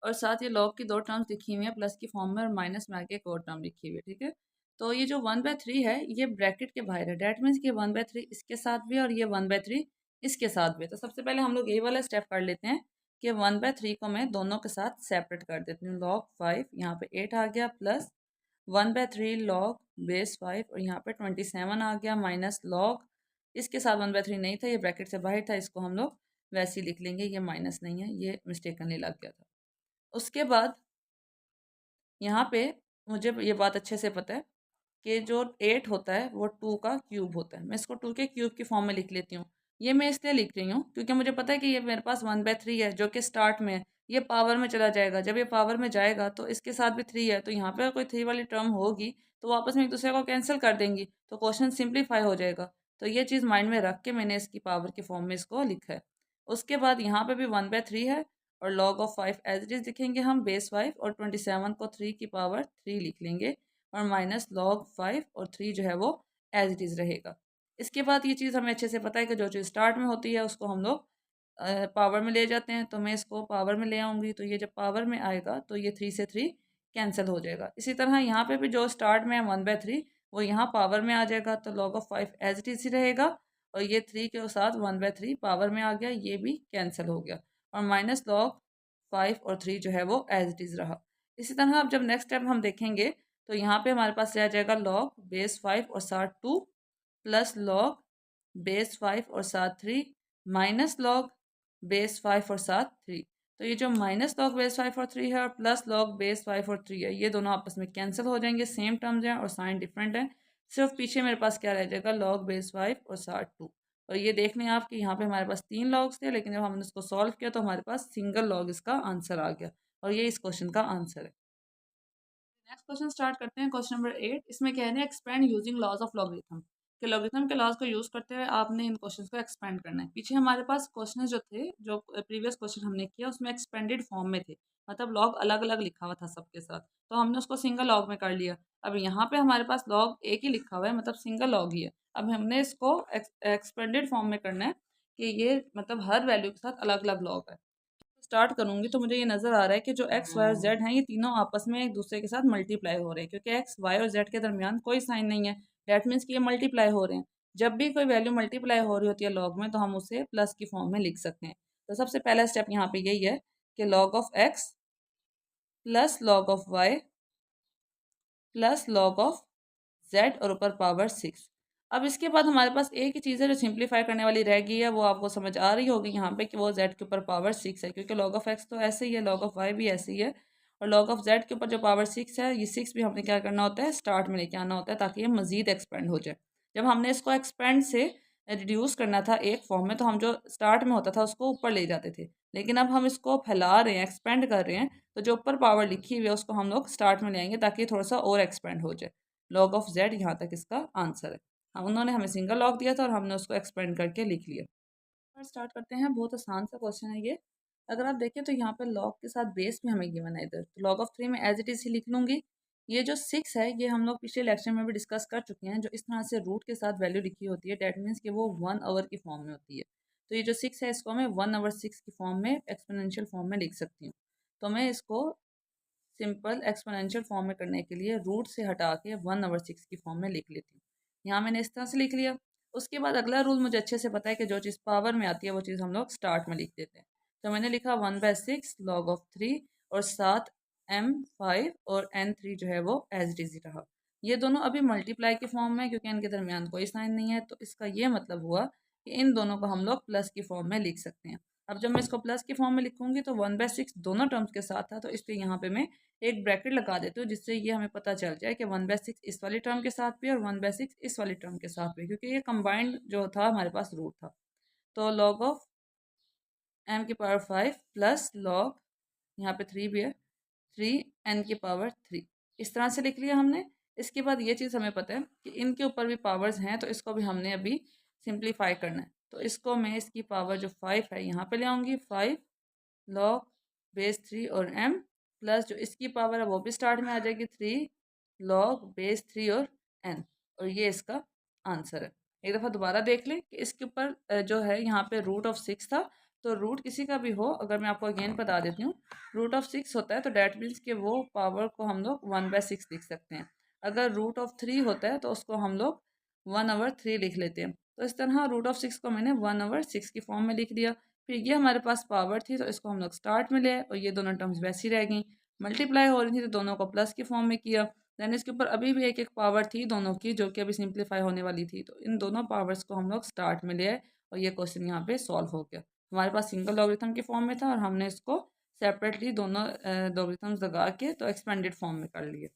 और साथ ये लॉग की 2 टर्म्स लिखी हुई हैं प्लस की फॉर्म में, और माइनस में आके एक और टर्म लिखी हुई है। ठीक है, तो ये जो 1/3 है ये ब्रैकेट के बाहर है। डैट मीन्स कि 1/3 इसके साथ भी और ये 1/3 इसके साथ भी। तो सबसे पहले हम लोग यही वाला स्टेप कर लेते हैं कि 1/3 को मैं दोनों के साथ सेपरेट कर देती हूँ। log 5 यहाँ पे 8 आ गया, प्लस 1/3 log बेस 5, और यहाँ पे 27 आ गया, माइनस log इसके साथ 1/3 नहीं था, ये ब्रैकेट से बाहर था, इसको हम लोग वैसे ही लिख लेंगे। ये माइनस नहीं है, ये मिस्टेकनली लग गया था। उसके बाद यहाँ पे मुझे ये बात अच्छे से पता है कि जो 8 होता है वो 2 का क्यूब होता है। मैं इसको 2 के क्यूब की फॉर्म में लिख लेती हूँ। ये मैं इसलिए लिख रही हूँ क्योंकि मुझे पता है कि ये मेरे पास 1/3 है जो कि स्टार्ट में है। ये पावर में चला जाएगा। जब ये पावर में जाएगा तो इसके साथ भी 3 है, तो यहाँ पे कोई 3 वाली टर्म होगी तो वो आपस में एक दूसरे को कैंसिल कर देंगी, तो क्वेश्चन सिंप्लीफाई हो जाएगा। तो ये चीज़ माइंड में रख के मैंने इसकी पावर की फॉर्म में इसको लिखा है। उसके बाद यहाँ पे भी 1/3 है और log of 5 as it is लिखेंगे हम, बेस 5 और 27 को 3 की पावर 3 लिख लेंगे और माइनस log 5 और 3 जो है वो एज इट इज़ रहेगा। इसके बाद ये चीज़ हमें अच्छे से पता है कि जो चीज़ स्टार्ट में होती है उसको हम लोग पावर में ले जाते हैं, तो मैं इसको पावर में ले आऊँगी, तो ये जब पावर में आएगा तो ये 3 से 3 कैंसिल हो जाएगा। इसी तरह यहाँ पे भी जो स्टार्ट में है 1/3 वो यहाँ पावर में आ जाएगा, तो log of 5 as it is ही रहेगा और ये 3 के साथ 1/3 पावर में आ गया, ये भी कैंसिल हो गया और माइनस log 5 और 3 जो है वो एज इट इज़ रहा। इसी तरह अब जब नेक्स्ट स्टेप हम देखेंगे तो यहाँ पे हमारे पास रह जाएगा log बेस 5 और साथ 2 प्लस log बेस 5 और साथ 3 माइनस log बेस 5 और साथ 3। तो ये जो माइनस log बेस 5 और 3 है और प्लस log बेस 5 और 3 है, ये दोनों आपस में कैंसिल हो जाएंगे, सेम टर्म्स हैं और साइन डिफरेंट है। सिर्फ पीछे मेरे पास क्या रह जाएगा, log बेस 5 और साथ 2। और ये देख लें आप कि यहाँ पे हमारे पास 3 लॉग्स थे, लेकिन जब हमने इसको सॉल्व किया तो हमारे पास सिंगल लॉग इसका आंसर आ गया और ये इस क्वेश्चन का आंसर है। नेक्स्ट क्वेश्चन स्टार्ट करते हैं, क्वेश्चन नंबर 8। इसमें कह रहे हैं expand using laws of logarithm, कि लॉगरिथम के लॉज को यूज करते हुए आपने इन क्वेश्चंस को एक्सपेंड करना है। पीछे हमारे पास क्वेश्चंस जो थे, जो प्रीवियस क्वेश्चन हमने किया उसमें एक्सपेंडेड फॉर्म में थे, मतलब लॉग अलग अलग लिखा हुआ था सबके साथ, तो हमने उसको सिंगल लॉग में कर लिया। अब यहाँ पे हमारे पास लॉग एक ही लिखा हुआ है, मतलब सिंगल लॉग ही है। अब हमने इसको एक्सपेंडेड फॉर्म में करना है कि ये मतलब हर वैल्यू के साथ अलग अलग लॉग है। स्टार्ट करूंगी तो मुझे ये नज़र आ रहा है कि जो एक्स वाई और जेड हैं ये तीनों आपस में एक दूसरे के साथ मल्टीप्लाई हो रहे हैं, क्योंकि एक्स वाई और जेड के दरमियान कोई साइन नहीं है। डैट मीन्स कि ये मल्टीप्लाई हो रहे हैं। जब भी कोई वैल्यू मल्टीप्लाई हो रही होती है लॉग में तो हम उसे प्लस की फॉर्म में लिख सकते हैं। तो सबसे पहला स्टेप यहाँ पे यही है कि log of x plus log of y plus log of z और ऊपर पावर 6। अब इसके बाद हमारे पास एक ही चीज़ है जो सिंप्लीफाई करने वाली रह गई है, वो आपको समझ आ रही होगी यहाँ पे कि वो z के ऊपर पावर 6 है, क्योंकि log ऑफ x तो ऐसे ही है, log ऑफ y भी ऐसे ही है और log ऑफ z के ऊपर जो पावर 6 है, ये 6 भी हमने क्या करना होता है, स्टार्ट में लेके आना होता है ताकि ये मजीद एक्सपेंड हो जाए। जब हमने इसको एक्सपेंड से रिड्यूस करना था एक फॉर्म में तो हम जो स्टार्ट में होता था उसको ऊपर ले जाते थे, लेकिन अब हम इसको फैला रहे हैं, एक्सपेंड कर रहे हैं, तो जो ऊपर पावर लिखी हुई है उसको हम लोग स्टार्ट में ले आएंगे ताकि थोड़ा सा और एक्सपेंड हो जाए। लॉग ऑफ जेड यहाँ तक इसका आंसर है। हाँ, उन्होंने हमें सिंगल लॉग दिया था और हमने उसको एक्सपेंड करके लिख लिया। और स्टार्ट करते हैं, बहुत आसान सा क्वेश्चन है ये। अगर आप देखें तो यहाँ पे लॉग के साथ बेस भी हमें गिवन है इधर, तो लॉग ऑफ 3 में एज इट इज़ ही लिख लूँगी। ये जो 6 है ये हम लोग पिछले लेक्चर में भी डिस्कस कर चुके हैं, जो इस तरह से रूट के साथ वैल्यू लिखी होती है, डैट मीन्स कि वो 1/, की फॉर्म में होती है। तो ये जो 6 है इसको मैं 1/6 की फॉर्म में, एक्सपोनेंशियल फॉर्म में लिख सकती हूँ। तो मैं इसको सिंपल एक्सपोनेंशियल फॉर्म में करने के लिए रूट से हटा के 1/6 की फॉर्म में लिख लेती हूँ। यहाँ मैंने इस तरह से लिख लिया। उसके बाद अगला रूल मुझे अच्छे से पता है कि जो चीज़ पावर में आती है वो चीज़ हम लोग स्टार्ट में लिख देते हैं। तो मैंने लिखा 1/6 log ऑफ 3 और साथ m5 और n3 जो है वो एज इट इज़ रहा। ये दोनों अभी मल्टीप्लाई के फॉर्म में, क्योंकि इनके दरमियान कोई साइन नहीं है, तो इसका ये मतलब हुआ कि इन दोनों को हम लोग प्लस की फॉर्म में लिख सकते हैं। अब जब मैं इसको प्लस की फॉर्म में लिखूंगी तो 1/6 दोनों टर्म्स के साथ था, तो इसलिए यहाँ पे मैं एक ब्रैकेट लगा देती हूँ, जिससे ये हमें पता चल जाए कि 1/6 इस वाली टर्म के साथ भी और 1/6 इस वाली टर्म के साथ भी, क्योंकि ये कंबाइंड जो था हमारे पास रूट था। तो log ऑफ m की पावर 5 प्लस log, यहाँ पे 3 भी है, 3 n की पावर 3, इस तरह से लिख लिया हमने। इसके बाद ये चीज़ हमें पता है कि इनके ऊपर भी पावर्स हैं, तो इसको भी हमने अभी सिंप्लीफाई करना है। तो इसको मैं इसकी पावर जो 5 है यहाँ पे ले आऊँगी, 5 log बेस 3 और m प्लस जो इसकी पावर है वो भी स्टार्ट में आ जाएगी, 3 log बेस 3 और n, और ये इसका आंसर है। एक दफ़ा दोबारा देख लें कि इसके ऊपर जो है यहाँ पे रूट ऑफ 6 था, तो रूट किसी का भी हो, अगर मैं आपको अगेन बता देती हूँ, रूट ऑफ 6 होता है तो डैट मीन्स कि वो पावर को हम लोग 1/6 लिख सकते हैं। अगर रूट ऑफ 3 होता है तो उसको हम लोग 1/3 लिख लेते हैं। तो इस तरह रूट ऑफ 6 को मैंने 1/6 की फॉर्म में लिख दिया। फिर ये हमारे पास पावर थी तो इसको हम लोग स्टार्ट में ले आए और ये दोनों टर्म्स वैसी रह गई। मल्टीप्लाई हो रही थी तो दोनों को प्लस की फॉर्म में किया। देन इसके ऊपर अभी भी एक एक पावर थी दोनों की, जो कि अभी सिंप्लीफाई होने वाली थी, तो इन दोनों पावर्स को हम लोग स्टार्ट में ले आए और ये क्वेश्चन यहाँ पे सॉल्व हो गया। हमारे पास सिंगल लॉगरिथम की फॉर्म में था और हमने इसको सेपरेटली दोनों लॉगरिथम्स लगा के तो एक्सपेंडेड फॉर्म में कर लिए।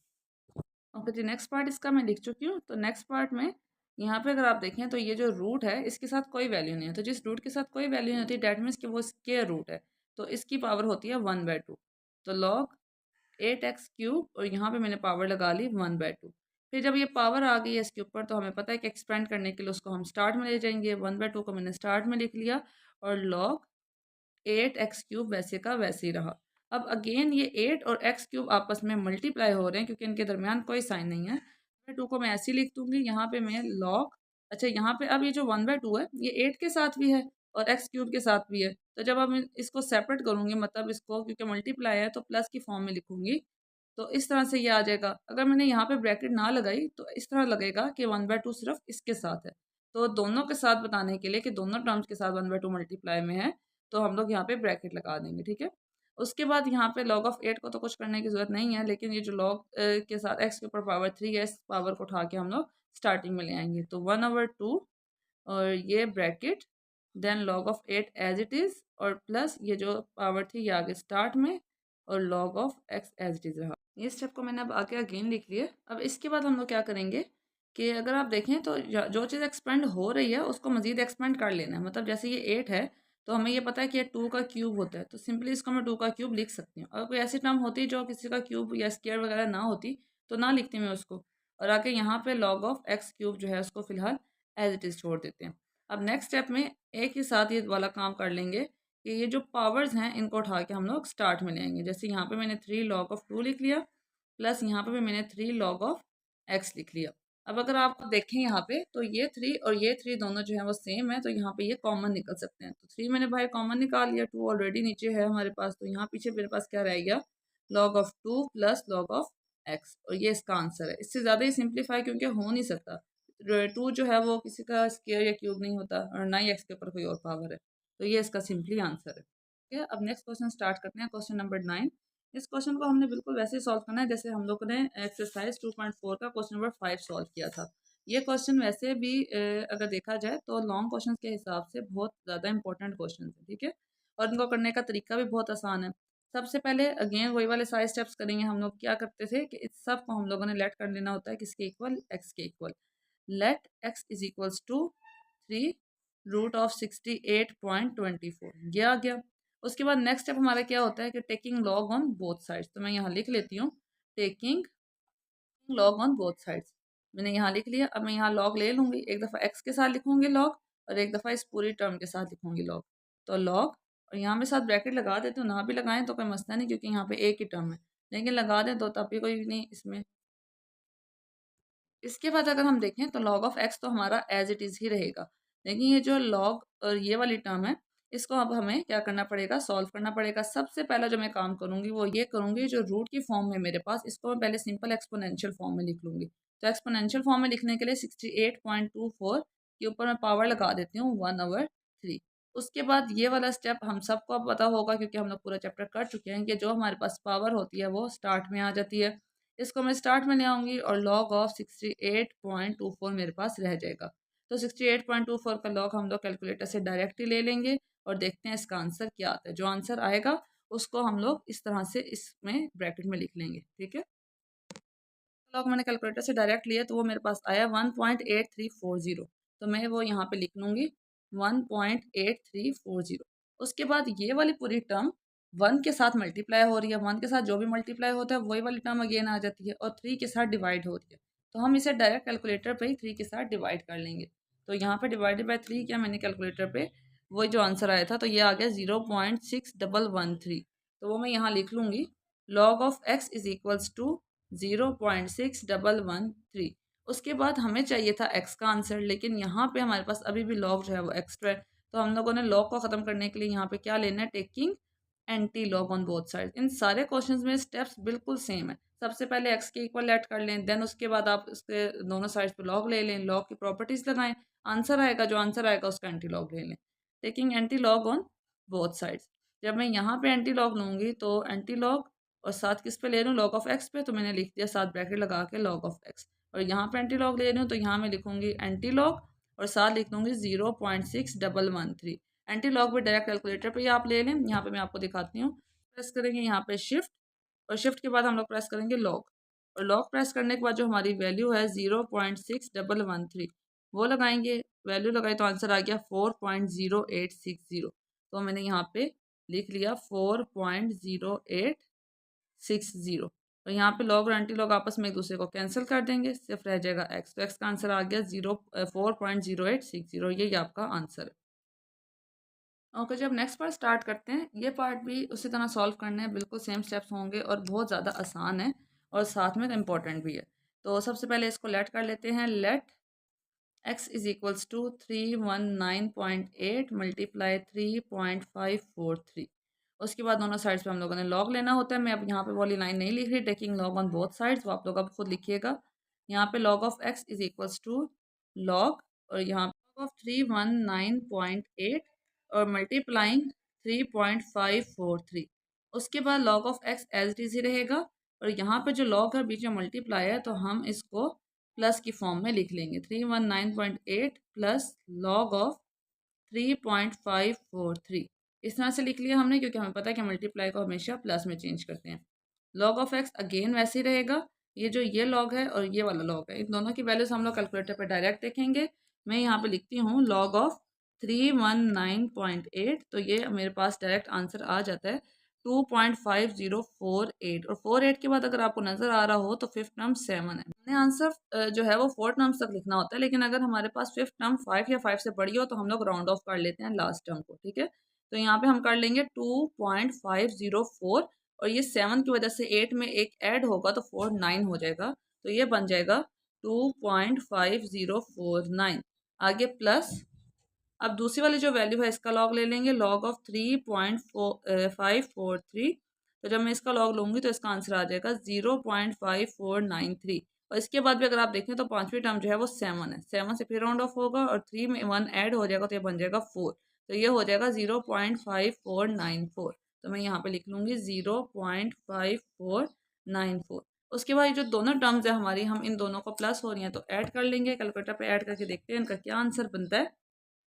ओके जी, नेक्स्ट पार्ट इसका मैं लिख चुकी हूँ। तो नेक्स्ट पार्ट में यहाँ पे अगर आप देखें तो ये जो रूट है इसके साथ कोई वैल्यू नहीं है, तो जिस रूट के साथ कोई वैल्यू नहीं होती डैट मीन्स कि वो स्क्वायर रूट है, तो इसकी पावर होती है 1/2। तो लॉग 8x³ और यहाँ पे मैंने पावर लगा ली 1/2। फिर जब ये पावर आ गई है इसके ऊपर तो हमें पता है कि एक्सपेंड करने के लिए उसको हम स्टार्ट में ले जाएंगे। 1/2 को मैंने स्टार्ट में लिख लिया और लॉग 8x³ वैसे का वैसे ही रहा। अब अगेन ये 8 और x³ आपस में मल्टीप्लाई हो रहे हैं क्योंकि इनके दरमियान कोई साइन नहीं है। 1/2 को मैं ऐसे ही लिख दूंगी, यहाँ पे मैं लॉग, अच्छा यहाँ पे अब ये जो 1/2 है ये 8 के साथ भी है और x³ के साथ भी है, तो जब अब इसको सेपरेट करूंगी मतलब इसको क्योंकि मल्टीप्लाई है तो प्लस की फॉर्म में लिखूंगी, तो इस तरह से ये आ जाएगा। अगर मैंने यहाँ पे ब्रैकेट ना लगाई तो इस तरह लगेगा कि 1/2 सिर्फ इसके साथ है। तो दोनों के साथ बताने के लिए कि दोनों टर्म्स के साथ 1/2 मल्टीप्लाई में है तो हम लोग यहाँ पे ब्रैकेट लगा देंगे, ठीक है। उसके बाद यहाँ पे log ऑफ 8 को तो कुछ करने की जरूरत नहीं है, लेकिन ये जो log के साथ x के ऊपर पावर 3 है इस पावर को उठा के हम लोग स्टार्टिंग में ले आएंगे। तो 1/2 और ये bracket then log of 8 as it is और प्लस ये जो पावर थी ये आगे स्टार्ट में और log of x as it is रहा। ये स्टेप को मैंने अब आगे अगेन लिख लिया। अब इसके बाद हम लोग क्या करेंगे कि अगर आप देखें तो जो चीज़ एक्सपेंड हो रही है उसको मज़ीद एक्सपेंड कर लेना है। मतलब जैसे ये 8 है तो हमें ये पता है कि ये 2 का क्यूब होता है, तो सिंपली इसको मैं 2 का क्यूब लिख सकती हूँ। अगर कोई ऐसी टर्म होती जो किसी का क्यूब या स्क्वायर वगैरह ना होती तो ना लिखती मैं उसको, और आगे यहाँ पे log ऑफ x³ जो है उसको फिलहाल एज इट इज़ छोड़ देते हैं। अब नेक्स्ट स्टेप में एक ही साथ ये वाला काम कर लेंगे कि ये जो पावर्स हैं इनको उठा के हम लोग स्टार्ट में ले आएंगे। जैसे यहाँ पे मैंने 3 log ऑफ 2 लिख लिया प्लस यहाँ पे भी मैंने 3 log ऑफ x लिख लिया। अब अगर आप देखें यहाँ पे तो ये 3 और ये 3 दोनों जो है वो सेम है, तो यहाँ पे ये कॉमन निकल सकते हैं। तो 3 मैंने भाई कॉमन निकाल लिया, 2 ऑलरेडी नीचे है हमारे पास, तो यहाँ पीछे मेरे पास क्या रह गया log of 2 plus log of x, और ये इसका आंसर है। इससे ज़्यादा ही सिंप्लीफाई क्योंकि हो नहीं सकता। 2 जो है वो किसी का स्क्वायर या क्यूब नहीं होता और ना ही x के ऊपर कोई और पावर है, तो ये इसका सिंपली आंसर है। ठीक है, अब नेक्स्ट क्वेश्चन स्टार्ट करते हैं, क्वेश्चन नंबर 9। इस क्वेश्चन को हमने बिल्कुल वैसे ही सॉल्व करना है जैसे हम लोग ने एक्सरसाइज 2.4 का क्वेश्चन नंबर 5 सॉल्व किया था। ये क्वेश्चन वैसे भी अगर देखा जाए तो लॉन्ग क्वेश्चन के हिसाब से बहुत ज़्यादा इंपॉर्टेंट क्वेश्चन है, ठीक है, और इनको करने का तरीका भी बहुत आसान है। सबसे पहले अगेन वही वाले सारे स्टेप्स करेंगे। हम लोग क्या करते थे कि इस सब को हम लोगों ने लेट कर लेना होता है किसके इक्वल, एक्स के equal. Let x is equals to 3 root of 68.24, ये आ गया। उसके बाद नेक्स्ट स्टेप हमारा क्या होता है कि taking log on both sides, तो मैं यहाँ लिख लेती हूँ taking log on both sides. मैंने यहाँ लिख लिया। अब मैं यहाँ लॉग ले लूँगी, एक दफ़ा एक्स के साथ लिखूँगी लॉग और एक दफ़ा इस पूरी टर्म के साथ लिखूँगी लॉग। तो लॉग और यहाँ मैं साथ ब्रैकेट लगा देती हूँ, ना भी लगाएं तो कोई मसला नहीं क्योंकि यहाँ पे एक ही टर्म है, लेकिन लगा दें तो तब भी कोई नहीं इसमें। इसके बाद अगर हम देखें तो log ऑफ x तो हमारा एज इट इज़ ही रहेगा, लेकिन ये जो log और ये वाली टर्म है इसको अब हमें क्या करना पड़ेगा, सॉल्व करना पड़ेगा। सबसे पहला जो मैं काम करूँगी वो ये करूँगी, जो रूट की फॉर्म है मेरे पास इसको मैं पहले सिंपल एक्सपोनेंशियल फॉर्म में लिख लूँगी। तो एक्सपोनेंशियल फॉर्म में लिखने के लिए 68.24 के ऊपर मैं पावर लगा देती हूँ 1/3। उसके बाद ये वाला स्टेप हम सबको अब पता होगा क्योंकि हम लोग पूरा चैप्टर कर चुके हैं कि जो हमारे पास पावर होती है वो स्टार्ट में आ जाती है। इसको मैं स्टार्ट में ले आऊँगी और log ऑफ 68.24 मेरे पास रह जाएगा। तो 68.24 का log हम लोग कैलकुलेटर से डायरेक्ट ही ले लेंगे और देखते हैं इसका आंसर क्या आता है। जो आंसर आएगा उसको हम लोग इस तरह से इसमें ब्रैकेट में लिख लेंगे, ठीक है। लॉग मैंने कैलकुलेटर से डायरेक्ट लिया तो वो मेरे पास आया 1.8340, तो मैं वो यहाँ पे लिख लूँगी 1.8340। उसके बाद ये वाली पूरी टर्म 1 के साथ मल्टीप्लाई हो रही है, 1 के साथ जो भी मल्टीप्लाई होता है वही वाली टर्म अगेन आ जाती है और 3 के साथ डिवाइड हो रही है, तो हम इसे डायरेक्ट कैलकुलेटर पे ही 3 के साथ डिवाइड कर लेंगे। तो यहाँ पे डिवाइडेड बाई 3 किया मैंने कैलकुलेटर पे, वही जो आंसर आया था तो ये आ गया 0.6113, तो वो मैं यहाँ लिख लूँगी log of x is equals to 0.6113। उसके बाद हमें चाहिए था x का आंसर, लेकिन यहाँ पे हमारे पास अभी भी लॉग जो है वो एक्स्ट्रा है, तो हम लोगों ने लॉग को ख़त्म करने के लिए यहाँ पे क्या लेना है, taking anti log on both side. इन सारे क्वेश्चंस में स्टेप्स बिल्कुल सेम है। सबसे पहले x के इक्वल लेट कर लें, देन उसके बाद आप उसके दोनों साइड्स पे लॉग ले लें, लॉग की प्रॉपर्टीज़ लगाएं, आंसर आएगा, जो आंसर आएगा उसका एंटी लॉग ले लें। Taking anti log on both sides, जब मैं यहाँ पे एंटी लॉग लूँगी तो एंटी लॉग और साथ किस पे ले रही हूँ, log ऑफ x पे, तो मैंने लिख दिया साथ ब्रैकेट लगा के log ऑफ x। और यहाँ पे एंटी लॉग ले रही हूँ तो यहाँ मैं लिखूँगी एंटी लॉग और साथ लिख दूँगी 0.6113। एंटी लॉग भी डायरेक्ट कैलकुलेटर पे ही आप ले लें, यहाँ पे मैं आपको दिखाती हूँ। प्रेस करेंगे यहाँ पे शिफ्ट, और शिफ्ट के बाद हम लोग प्रेस करेंगे लॉग, और लॉग प्रेस करने के बाद जो हमारी वैल्यू है 0.6113 वो लगाएंगे। वैल्यू लगाई तो आंसर आ गया 4.0860। तो मैंने यहाँ पे लिख लिया 4.0860। तो यहाँ पे लॉग और एंटी लॉग आपस में एक दूसरे को कैंसिल कर देंगे, सिर्फ रह जाएगा एक्स। तो एक्स का आंसर आ गया 4.0860। यही आपका आंसर है। ओके, जब नेक्स्ट पार्ट स्टार्ट करते हैं, ये पार्ट भी उसी तरह सॉल्व करने हैं, बिल्कुल सेम स्टेप्स होंगे और बहुत ज़्यादा आसान है और साथ में इम्पॉर्टेंट भी है। तो सबसे पहले इसको लेट कर लेते हैं। Let x is equals to 319.8 multiply 3.543। उसके बाद दोनों साइड्स पे हम लोगों ने लॉग लेना होता है। मैं अब यहाँ पे वाली लाइन नहीं लिख रही, taking log on both sides, वो आप लोग अब खुद लिखिएगा। यहाँ पे log of x is equals to log, और यहाँ पे लॉग ऑफ 319.8 और मल्टीप्लाइंग 3.543। उसके बाद log of x as it is ही रहेगा, और यहाँ पे जो लॉग है बीच में मल्टीप्लाई है, तो हम इसको प्लस की फॉर्म में लिख लेंगे। 319.8 प्लस लॉग ऑफ 3.543। इस तरह से लिख लिया हमने, क्योंकि हमें पता है कि मल्टीप्लाई को हमेशा प्लस में चेंज करते हैं। लॉग ऑफ एक्स अगेन वैसे ही रहेगा। ये लॉग है और ये वाला लॉग है, इन दोनों की वैल्यूज हम लोग कैलकुलेटर पर डायरेक्ट देखेंगे। मैं यहाँ पे लिखती हूँ लॉग ऑफ 319.8, तो ये मेरे पास डायरेक्ट आंसर आ जाता है 2.5048। और 48 के बाद अगर आपको नज़र आ रहा हो तो फिफ्थ टर्म 7 है। हमने आंसर जो है वो 4 टर्म्स तक लिखना होता है, लेकिन अगर हमारे पास फिफ्थ टर्म 5 या 5 से बड़ी हो तो हम लोग राउंड ऑफ कर लेते हैं लास्ट टर्म को, ठीक है। तो यहाँ पे हम कर लेंगे 2.504, और ये 7 की वजह से 8 में एक ऐड होगा तो 4 9 हो जाएगा, तो ये बन जाएगा 2.5049। आगे प्लस, अब दूसरी वाली जो वैल्यू है इसका लॉग ले लेंगे, लॉग ऑफ 3.543। तो जब मैं इसका लॉग लूँगी तो इसका आंसर आ जाएगा 0.5493। और इसके बाद भी अगर आप देखें तो पांचवी टर्म जो है वो 7 है, 7 से फिर राउंड ऑफ होगा और 3 में 1 ऐड हो जाएगा तो ये बन जाएगा 4। तो ये हो जाएगा 0.5494। तो मैं यहाँ पे लिख लूँगी 0.5494। उसके बाद जो दोनों टर्म्स है हमारी, हम इन दोनों को प्लस हो रही हैं तो ऐड कर लेंगे। कैलकुलेटर पे ऐड करके देखते हैं इनका क्या आंसर बनता है।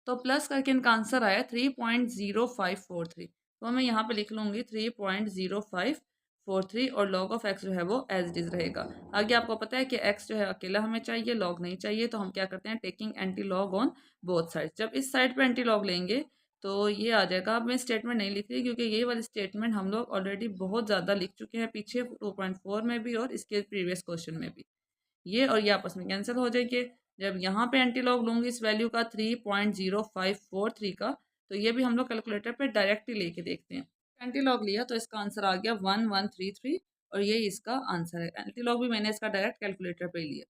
तो प्लस करके इनका आंसर आया 3.0543। तो मैं यहाँ पे लिख लूँगी 3.0543, और लॉग ऑफ एक्स जो है वो एज इट इज़ रहेगा। आगे आपको पता है कि एक्स जो है अकेला हमें चाहिए, लॉग नहीं चाहिए, तो हम क्या करते हैं, taking anti log on both side. जब इस साइड पे एंटी लॉग लेंगे तो ये आ जाएगा। अब मैं स्टेटमेंट नहीं लिख रही, क्योंकि ये वाली स्टेटमेंट हम लोग ऑलरेडी बहुत ज़्यादा लिख चुके हैं पीछे 2.4 में भी और इसके प्रीवियस क्वेश्चन में भी। ये और ये आपस में कैंसिल हो जाएंगे। जब यहाँ पे एंटी लॉग लूँगी इस वैल्यू का 3.0543 का, तो ये भी हम लोग कैलकुलेटर पे डायरेक्ट ही लेके देखते हैं। एंटी लॉग लिया तो इसका आंसर आ गया 1133, और ये इसका आंसर है। एंटी लॉग भी मैंने इसका डायरेक्ट कैलकुलेटर पे लिया।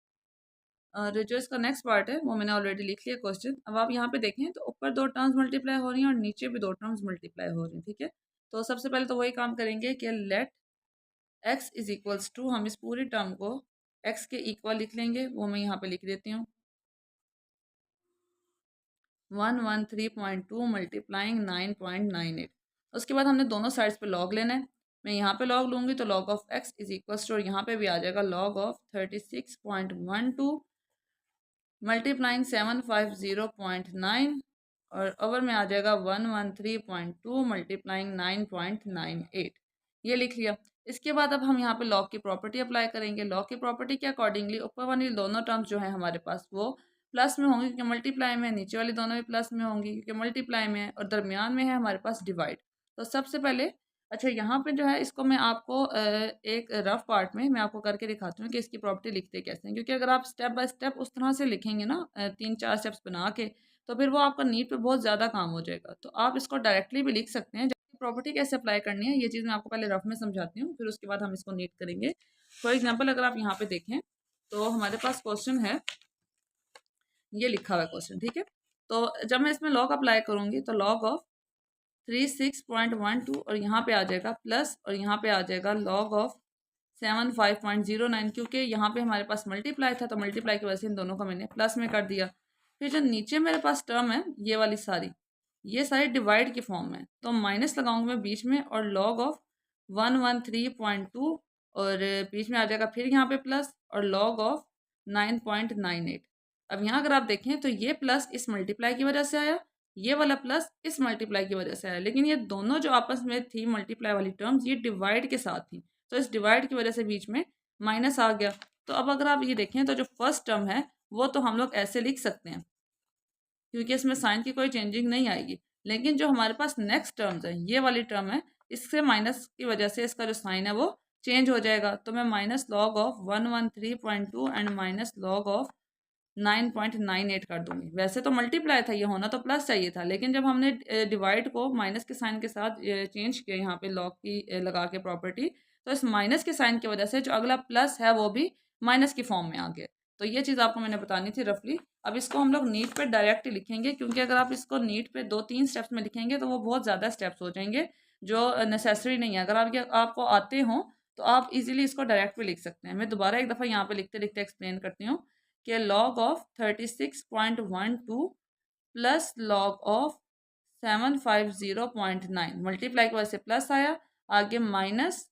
और जो इसका नेक्स्ट पार्ट है वो मैंने ऑलरेडी लिख लिया क्वेश्चन। अब आप यहाँ पे देखें तो ऊपर 2 टर्म्स मल्टीप्लाई हो रही हैं और नीचे भी 2 टर्म्स मल्टीप्लाई हो रही हैं, ठीक है। तो सबसे पहले तो वही काम करेंगे कि let x is equals to, हम इस पूरी टर्म को x के इक्वल लिख लेंगे, वो मैं यहाँ पे लिख देती हूँ 113.2 मल्टीप्लाइंग 9.98। उसके बाद हमने दोनों साइड्स पे लॉग लेना है। मैं यहाँ पे लॉग लूँगी तो log of x is equals to, और यहाँ पे भी आ जाएगा लॉग ऑफ 36.12 मल्टीप्लाइंग 750.9, और ओवर में आ जाएगा 113.2 मल्टीप्लाइंग 9.98। ये लिख लिया। इसके बाद अब हम यहाँ पे लॉग की प्रॉपर्टी अप्लाई करेंगे। लॉग की प्रॉपर्टी के अकॉर्डिंगली ऊपर वाली दोनों टर्म्स जो है हमारे पास वो प्लस में होंगी क्योंकि मल्टीप्लाई में है, नीचे वाली दोनों भी प्लस में होंगी क्योंकि मल्टीप्लाई में है, और दरमियान में है हमारे पास डिवाइड। तो सबसे पहले, अच्छा यहाँ पे जो है इसको मैं आपको एक रफ पार्ट में मैं आपको करके दिखाती हूँ कि इसकी प्रॉपर्टी लिखते कैसे हैं, क्योंकि अगर आप स्टेप बाय स्टेप उस तरह से लिखेंगे ना 3-4 स्टेप्स बना के, तो फिर वो आपका नीट पे बहुत ज़्यादा काम हो जाएगा। तो आप इसको डायरेक्टली भी लिख सकते हैं। प्रॉपर्टी कैसे अप्लाई करनी है ये चीज़ मैं आपको पहले रफ में समझाती हूँ, फिर उसके बाद हम इसको नीट करेंगे। फॉर एग्जाम्पल अगर आप यहाँ पे देखें तो हमारे पास क्वेश्चन है, ये लिखा हुआ है क्वेश्चन, ठीक है। तो जब मैं इसमें लॉग अप्लाई करूँगी तो लॉग ऑफ 36.12 और यहाँ पे आ जाएगा प्लस, और यहाँ पे आ जाएगा लॉग ऑफ 75.09, क्योंकि यहाँ पे हमारे पास मल्टीप्लाई था तो मल्टीप्लाई की वजह से इन दोनों को मैंने प्लस में कर दिया। फिर जो नीचे मेरे पास टर्म है ये वाली सारी, ये सारी डिवाइड की फॉर्म में, तो माइनस लगाऊंगा मैं बीच में, और लॉग ऑफ 113.2 और बीच में आ जाएगा फिर यहाँ पे प्लस, और लॉग ऑफ 9.98। अब यहाँ अगर आप देखें तो ये प्लस इस मल्टीप्लाई की वजह से आया, ये वाला प्लस इस मल्टीप्लाई की वजह से आया, लेकिन ये दोनों जो आपस में थी मल्टीप्लाई वाली टर्म्स ये डिवाइड के साथ थी, तो इस डिवाइड की वजह से बीच में माइनस आ गया। तो अब अगर आप ये देखें तो जो फर्स्ट टर्म है वो तो हम लोग ऐसे लिख सकते हैं क्योंकि इसमें साइन की कोई चेंजिंग नहीं आएगी, लेकिन जो हमारे पास नेक्स्ट टर्म्स है ये वाली टर्म है, इससे माइनस की वजह से इसका जो साइन है वो चेंज हो जाएगा। तो मैं minus log of 113.2 and minus log of 9.98 कर दूंगी। वैसे तो मल्टीप्लाई था, ये होना तो प्लस चाहिए था, लेकिन जब हमने डिवाइड को माइनस के साइन के साथ चेंज किया यहाँ पे लॉग की लगा के प्रॉपर्टी, तो इस माइनस के साइन की वजह से जो अगला प्लस है वो भी माइनस की फॉर्म में आ गया। तो ये चीज़ आपको मैंने बतानी थी रफली। अब इसको हम लोग नीट पे डायरेक्ट ही लिखेंगे, क्योंकि अगर आप इसको नीट पे 2-3 स्टेप्स में लिखेंगे तो वो बहुत ज़्यादा स्टेप्स हो जाएंगे जो नेसेसरी नहीं है। अगर आप ये आपको आते हों तो आप इजीली इसको डायरेक्ट भी लिख सकते हैं। मैं दोबारा एक दफ़ा यहाँ पे लिखते लिखते एक्सप्लेन करती हूँ कि log of 36.12 plus log of 750.9 multiply की वजह से प्लस आया, आगे माइनस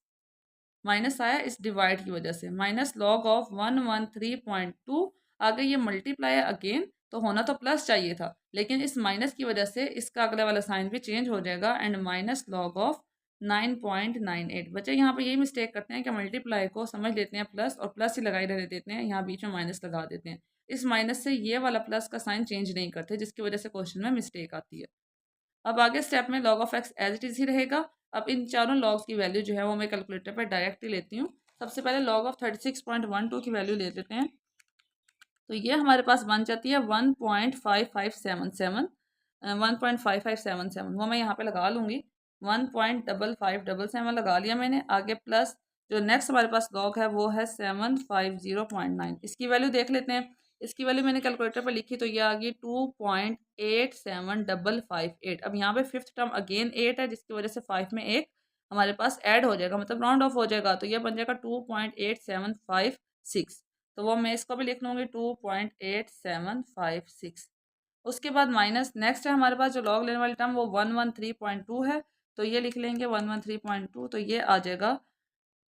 माइनस आया इस डिवाइड की वजह से, माइनस लॉग ऑफ 113.2, आगे ये मल्टीप्लाई अगेन तो होना तो प्लस चाहिए था, लेकिन इस माइनस की वजह से इसका अगले वाला साइन भी चेंज हो जाएगा एंड माइनस लॉग ऑफ 9.98। बच्चे यहाँ पे यही मिस्टेक करते हैं कि मल्टीप्लाई को समझ लेते हैं प्लस और प्लस ही लगाई रहने देते हैं, यहाँ बीच में माइनस लगा देते हैं। इस माइनस से ये वाला प्लस का साइन चेंज नहीं करते, जिसकी वजह से क्वेश्चन में मिस्टेक आती है। अब आगे स्टेप में log of x as it is ही रहेगा। अब इन चारों लॉग्स की वैल्यू जो है वो मैं कैलकुलेटर पर डायरेक्ट ही लेती हूँ। सबसे पहले log ऑफ 36.12 की वैल्यू ले लेते हैं, तो ये हमारे पास बन जाती है 1.5577, 1.5577 वो मैं यहाँ पे लगा लूँगी, 1.5577 लगा लिया मैंने। आगे प्लस जो नेक्स्ट हमारे पास लॉग है वो है 750.9, इसकी वैल्यू देख लेते हैं। इसकी वैल्यू मैंने कैलकुलेटर पर लिखी तो ये आ गई 2.87558। अब यहाँ पे फिफ्थ टर्म अगेन 8 है, जिसकी वजह से 5 में एक हमारे पास ऐड हो जाएगा, मतलब राउंड ऑफ हो जाएगा, तो ये बन जाएगा 2.8756। तो वो मैं इसको भी लिख लूँगी 2.8756। उसके बाद माइनस नेक्स्ट है हमारे पास जो लॉग लेने वाली टर्म वो 113.2 है, तो ये लिख लेंगे 113.2, तो ये आ जाएगा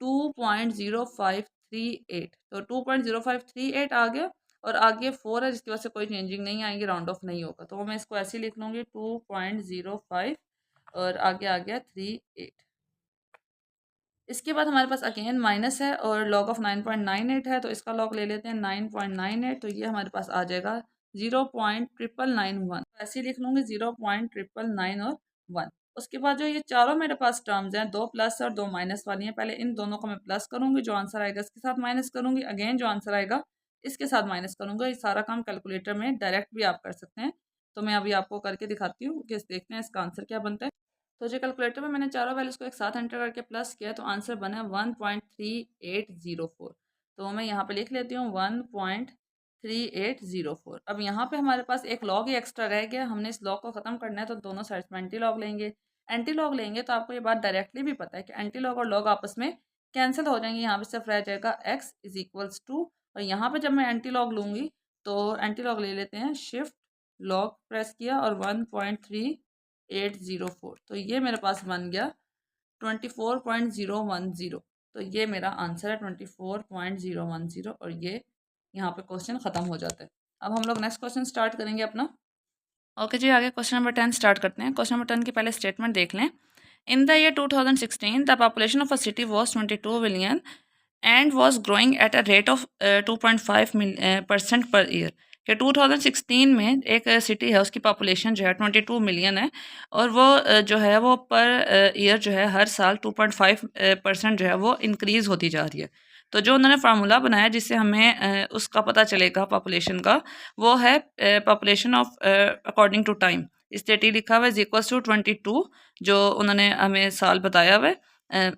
2.0538। तो 2.0538 आ गया और आगे 4 है जिसकी वजह से कोई चेंजिंग नहीं आएगी, राउंड ऑफ नहीं होगा, तो वो मैं इसको ऐसे ही लिख लूँगी 2.05 और आगे आ गया 38। इसके बाद हमारे पास अगेन माइनस है और लॉग ऑफ 9.98 है, तो इसका लॉग ले लेते हैं 9.98, तो ये हमारे पास आ जाएगा 0.991, ऐसे ही लिख लूँगी 0.999 और 1। उसके बाद जो ये चारों मेरे पास टर्म्स हैं, 2 प्लस और 2 माइनस वाली हैं, पहले इन दोनों को मैं प्लस करूँगी, जो आंसर आएगा इसके साथ माइनस करूँगी, अगेन जो आंसर आएगा इसके साथ माइनस करूँगा। ये सारा काम कैलकुलेटर में डायरेक्ट भी आप कर सकते हैं, तो मैं अभी आपको करके दिखाती हूँ कि देखते हैं इसका आंसर क्या बनता है। तो जो कैलकुलेटर में मैंने चारों वैल्यूज़ को एक साथ एंटर करके प्लस किया तो आंसर बना 1.3804। तो मैं यहाँ पे लिख लेती हूँ 1.3804। अब यहाँ पे हमारे पास एक लॉग ही एक्स्ट्रा रह गया, हमने इस लॉग को ख़त्म करना है तो दोनों साइड में एंटी लॉग लेंगे। एंटी लॉग लेंगे तो आपको ये बात डायरेक्टली भी पता है कि एंटी लॉग और लॉग आपस में कैंसिल हो जाएंगे, यहाँ पे सिर्फ रह जाएगा x इज इक्वल्स टू, और यहाँ पे जब मैं एंटी लॉग लूँगी तो एंटी लॉग ले लेते हैं, शिफ्ट लॉग प्रेस किया और 1.3804, तो ये मेरे पास बन गया 24.010। तो ये मेरा आंसर है 24.010 और ये यहाँ पे क्वेश्चन ख़त्म हो जाता है। अब हम लोग नेक्स्ट क्वेश्चन स्टार्ट करेंगे अपना। ओके जी, आगे क्वेश्चन नंबर 10 स्टार्ट करते हैं। क्वेश्चन नंबर 10 की पहले स्टेटमेंट देख लें। In the year 2016 the population of a city was 22 million and was growing at a rate of 2.5% per year. कि 2016 में एक सिटी है उसकी पॉपुलेशन जो है 22 मिलियन है और वो जो है वो पर ईयर जो है हर साल 2.5% जो है वो इंक्रीज़ होती जा रही है। तो जो उन्होंने फार्मूला बनाया जिससे हमें उसका पता चलेगा पॉपुलेशन का, वो है population of according to time. इस टी लिखा हुआ है इज इक्वल्स टू 22, जो उन्होंने हमें साल बताया हुआ है,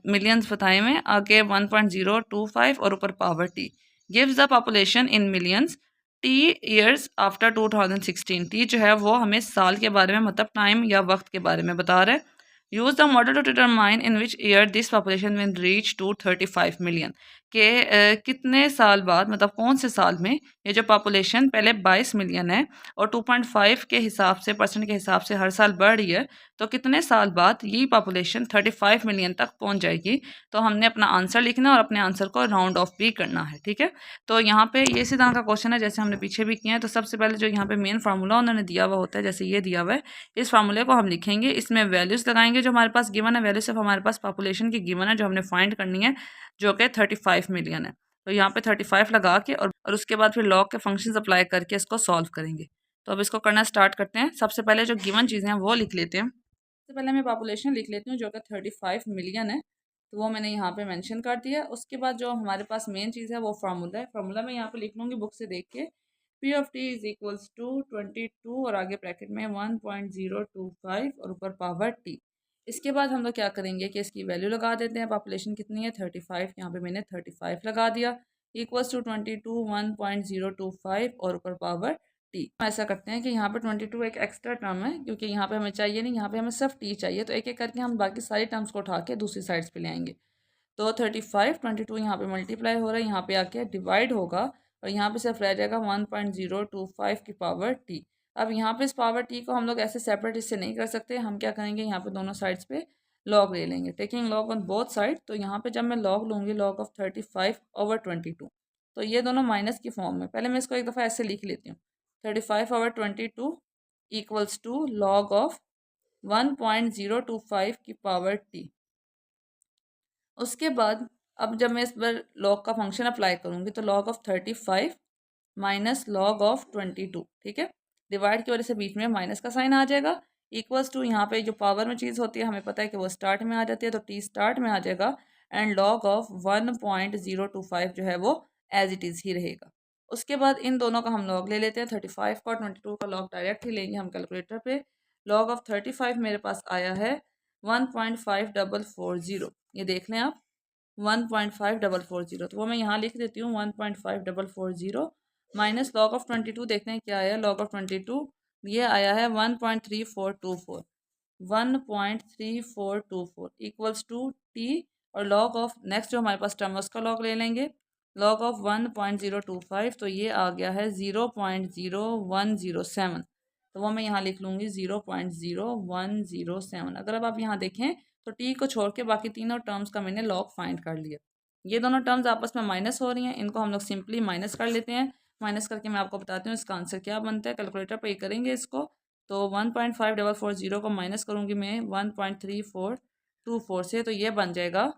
मिलियंस बताए हुए, आगे 1.025 और ऊपर power T gives the population in millions T years after 2016। T जो है वो हमें साल के बारे में, मतलब टाइम या वक्त के बारे में बता रहा है। Use the model to determine in which year this population will reach to 35 million. कि कितने साल बाद मतलब कौन से साल में ये जो पॉपुलेशन पहले 22 मिलियन है और 2.5 के हिसाब से परसेंट के हिसाब से हर साल बढ़ रही है, तो कितने साल बाद ये पॉपुलेशन 35 मिलियन तक पहुंच जाएगी। तो हमने अपना आंसर लिखना और अपने आंसर को राउंड ऑफ भी करना है, ठीक है। तो यहाँ पे ये इसी तरह का क्वेश्चन है जैसे हमने पीछे भी किया है। तो सबसे पहले जो यहाँ पे मेन फार्मूला उन्होंने दिया हुआ होता है, जैसे ये दिया हुआ है, इस फार्मूले को हम लिखेंगे, इसमें वैल्यूज़ लगाएंगे जो हमारे पास गिवन है। वैल्यू सिर्फ हमारे पास पॉपुलेशन की गिवन है जो हमने फाइंड करनी है, जो कि 35 मिलियन है। तो यहाँ पे 35 लगा के और उसके बाद फिर लॉग के फंक्शंस अप्लाई करके इसको सॉल्व करेंगे। तो अब इसको करना स्टार्ट करते हैं। सबसे पहले जो गिवन चीज़ें हैं वो लिख लेते हैं। सबसे पहले मैं पॉपुलेशन लिख लेती हूँ जो कि 35 मिलियन है, तो वो मैंने यहाँ पे मेंशन कर दिया है। उसके बाद जो हमारे पास मेन चीज़ है वो फार्मूला है। फार्मूला मैं यहाँ पे लिख लूँगी बुक से देख के, P of T is equals to 22 और आगे ब्रैकेट में 1.025 और ऊपर पावर टी। इसके बाद हम लोग क्या करेंगे कि इसकी वैल्यू लगा देते हैं। पॉपुलेशन कितनी है 35, यहाँ पे मैंने 35 लगा दिया, इक्वल्स टू 22 1.025 और ऊपर पावर टी। ऐसा करते हैं कि यहाँ पे 22 एक एक्स्ट्रा टर्म है क्योंकि यहाँ पे हमें चाहिए नहीं, यहाँ पे हमें सिर्फ टी चाहिए। तो एक एक करके हम बाकी सारी टर्म्स को उठा के दूसरी साइड्स पे ले आएंगे। तो 35 22 यहाँ पे मल्टीप्लाई हो रहा है, यहाँ पे आके डिवाइड होगा और यहाँ पे सिर्फ रह जाएगा 1.025 की पावर टी। अब यहाँ पे इस पावर टी को हम लोग ऐसे सेपरेट इससे नहीं कर सकते। हम क्या करेंगे, यहाँ पे दोनों साइड्स पे लॉग ले लेंगे, taking log on both side. तो यहाँ पे जब मैं लॉग लूँगी लॉग ऑफ 35/22, तो ये दोनों माइनस की फॉर्म में, पहले मैं इसको एक दफ़ा ऐसे लिख लेती हूँ। 35/22 इक्वल्स टू लॉग ऑफ 1.025 की पावर टी। उसके बाद अब जब मैं इस पर लॉग का फंक्शन अप्लाई करूँगी तो log of 35 minus log of 22, ठीक है। डिवाइड की वजह से बीच में माइनस का साइन आ जाएगा, इक्वल्स टू यहाँ पे जो पावर में चीज़ होती है हमें पता है कि वो स्टार्ट में आ जाती है, तो टी स्टार्ट में आ जाएगा एंड लॉग ऑफ 1.025 जो है वो एज इट इज़ ही रहेगा। उसके बाद इन दोनों का हम लॉग ले लेते हैं। 35 का और 22 का लॉग डायरेक्ट ही लेंगे हम कैलकुलेटर पे। लॉग ऑफ 35 मेरे पास आया है 1.5440, ये देख लें आप, 1.5440। तो वो मैं यहाँ लिख देती हूँ 1.5440 माइनस लॉग ऑफ 22। देखते हैं क्या आया लॉग ऑफ 22, ये आया है 1.3424, 1.3424 इक्वल्स टू टी। और लॉग ऑफ नेक्स्ट जो हमारे पास टर्म है उसका लॉग ले लेंगे, लॉग ऑफ 1.025, तो ये आ गया है 0.0107। तो वो मैं यहाँ लिख लूँगी 0.0107। अगर अब आप यहाँ देखें तो टी को छोड़ के बाकी तीनों टर्म्स का मैंने लॉग फाइंड कर लिया। ये दोनों टर्म्स आपस में माइनस हो रही हैं, इनको हम लोग सिंपली माइनस कर लेते हैं। माइनस करके मैं आपको बताती हूँ इसका आंसर क्या बनता है। कैलकुलेटर पे ही करेंगे इसको। तो 1.5440 को माइनस करूँगी मैं 1.3424 से, तो ये बन जाएगा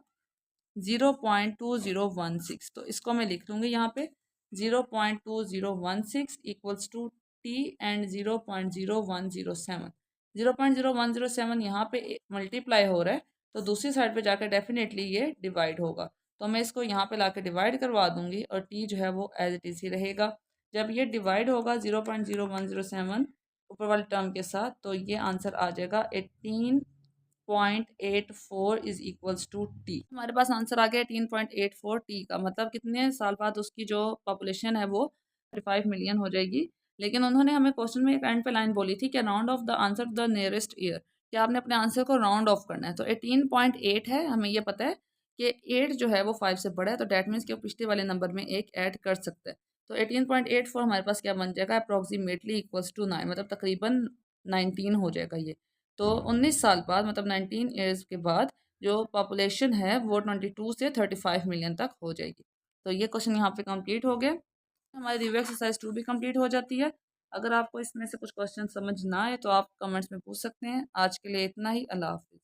0.2016। तो इसको मैं लिख लूँगी यहाँ पे 0.2016 इक्वल्स टू टी एंड 0.0107। 0.0107 यहाँ पे मल्टीप्लाई हो रहा है, तो दूसरी साइड पे जाकर डेफिनेटली ये डिवाइड होगा। तो मैं इसको यहाँ पे लाके डिवाइड करवा दूँगी और टी जो है वो एज इट इज़ ही रहेगा। जब ये डिवाइड होगा 0.0107 ऊपर वाले टर्म के साथ, तो ये आंसर आ जाएगा 18.84 इज इक्वल्स टू टी। हमारे पास आंसर आ गया 18.84 टी का, मतलब कितने साल बाद उसकी जो पॉपुलेशन है वो 35 मिलियन हो जाएगी। लेकिन उन्होंने हमें क्वेश्चन में एक एंड पे लाइन बोली थी कि round off the answer to the nearest year, कि आपने अपने आंसर को राउंड ऑफ करना है। तो 18.8 है, हमें ये पता है कि 8 जो है वो 5 से बड़ा है, तो डैट मीन्स कि वो पिछले वाले नंबर में एक ऐड कर सकता है। तो 18.84 हमारे पास क्या बन जाएगा, अप्रॉक्सीमेटली इक्वल्स टू 9, मतलब तकरीबन 19 हो जाएगा ये। तो 19 साल बाद मतलब 19 ईयर्स के बाद जो पॉपुलेशन है वो 22 से 35 मिलियन तक हो जाएगी। तो ये क्वेश्चन यहाँ पे कंप्लीट हो गया। हमारी रिव्यू एक्सरसाइज 2 भी कंप्लीट हो जाती है। अगर आपको इसमें से कुछ क्वेश्चन समझ ना आए तो आप कमेंट्स में पूछ सकते हैं। आज के लिए इतना ही। अल्लाह हाफिज़।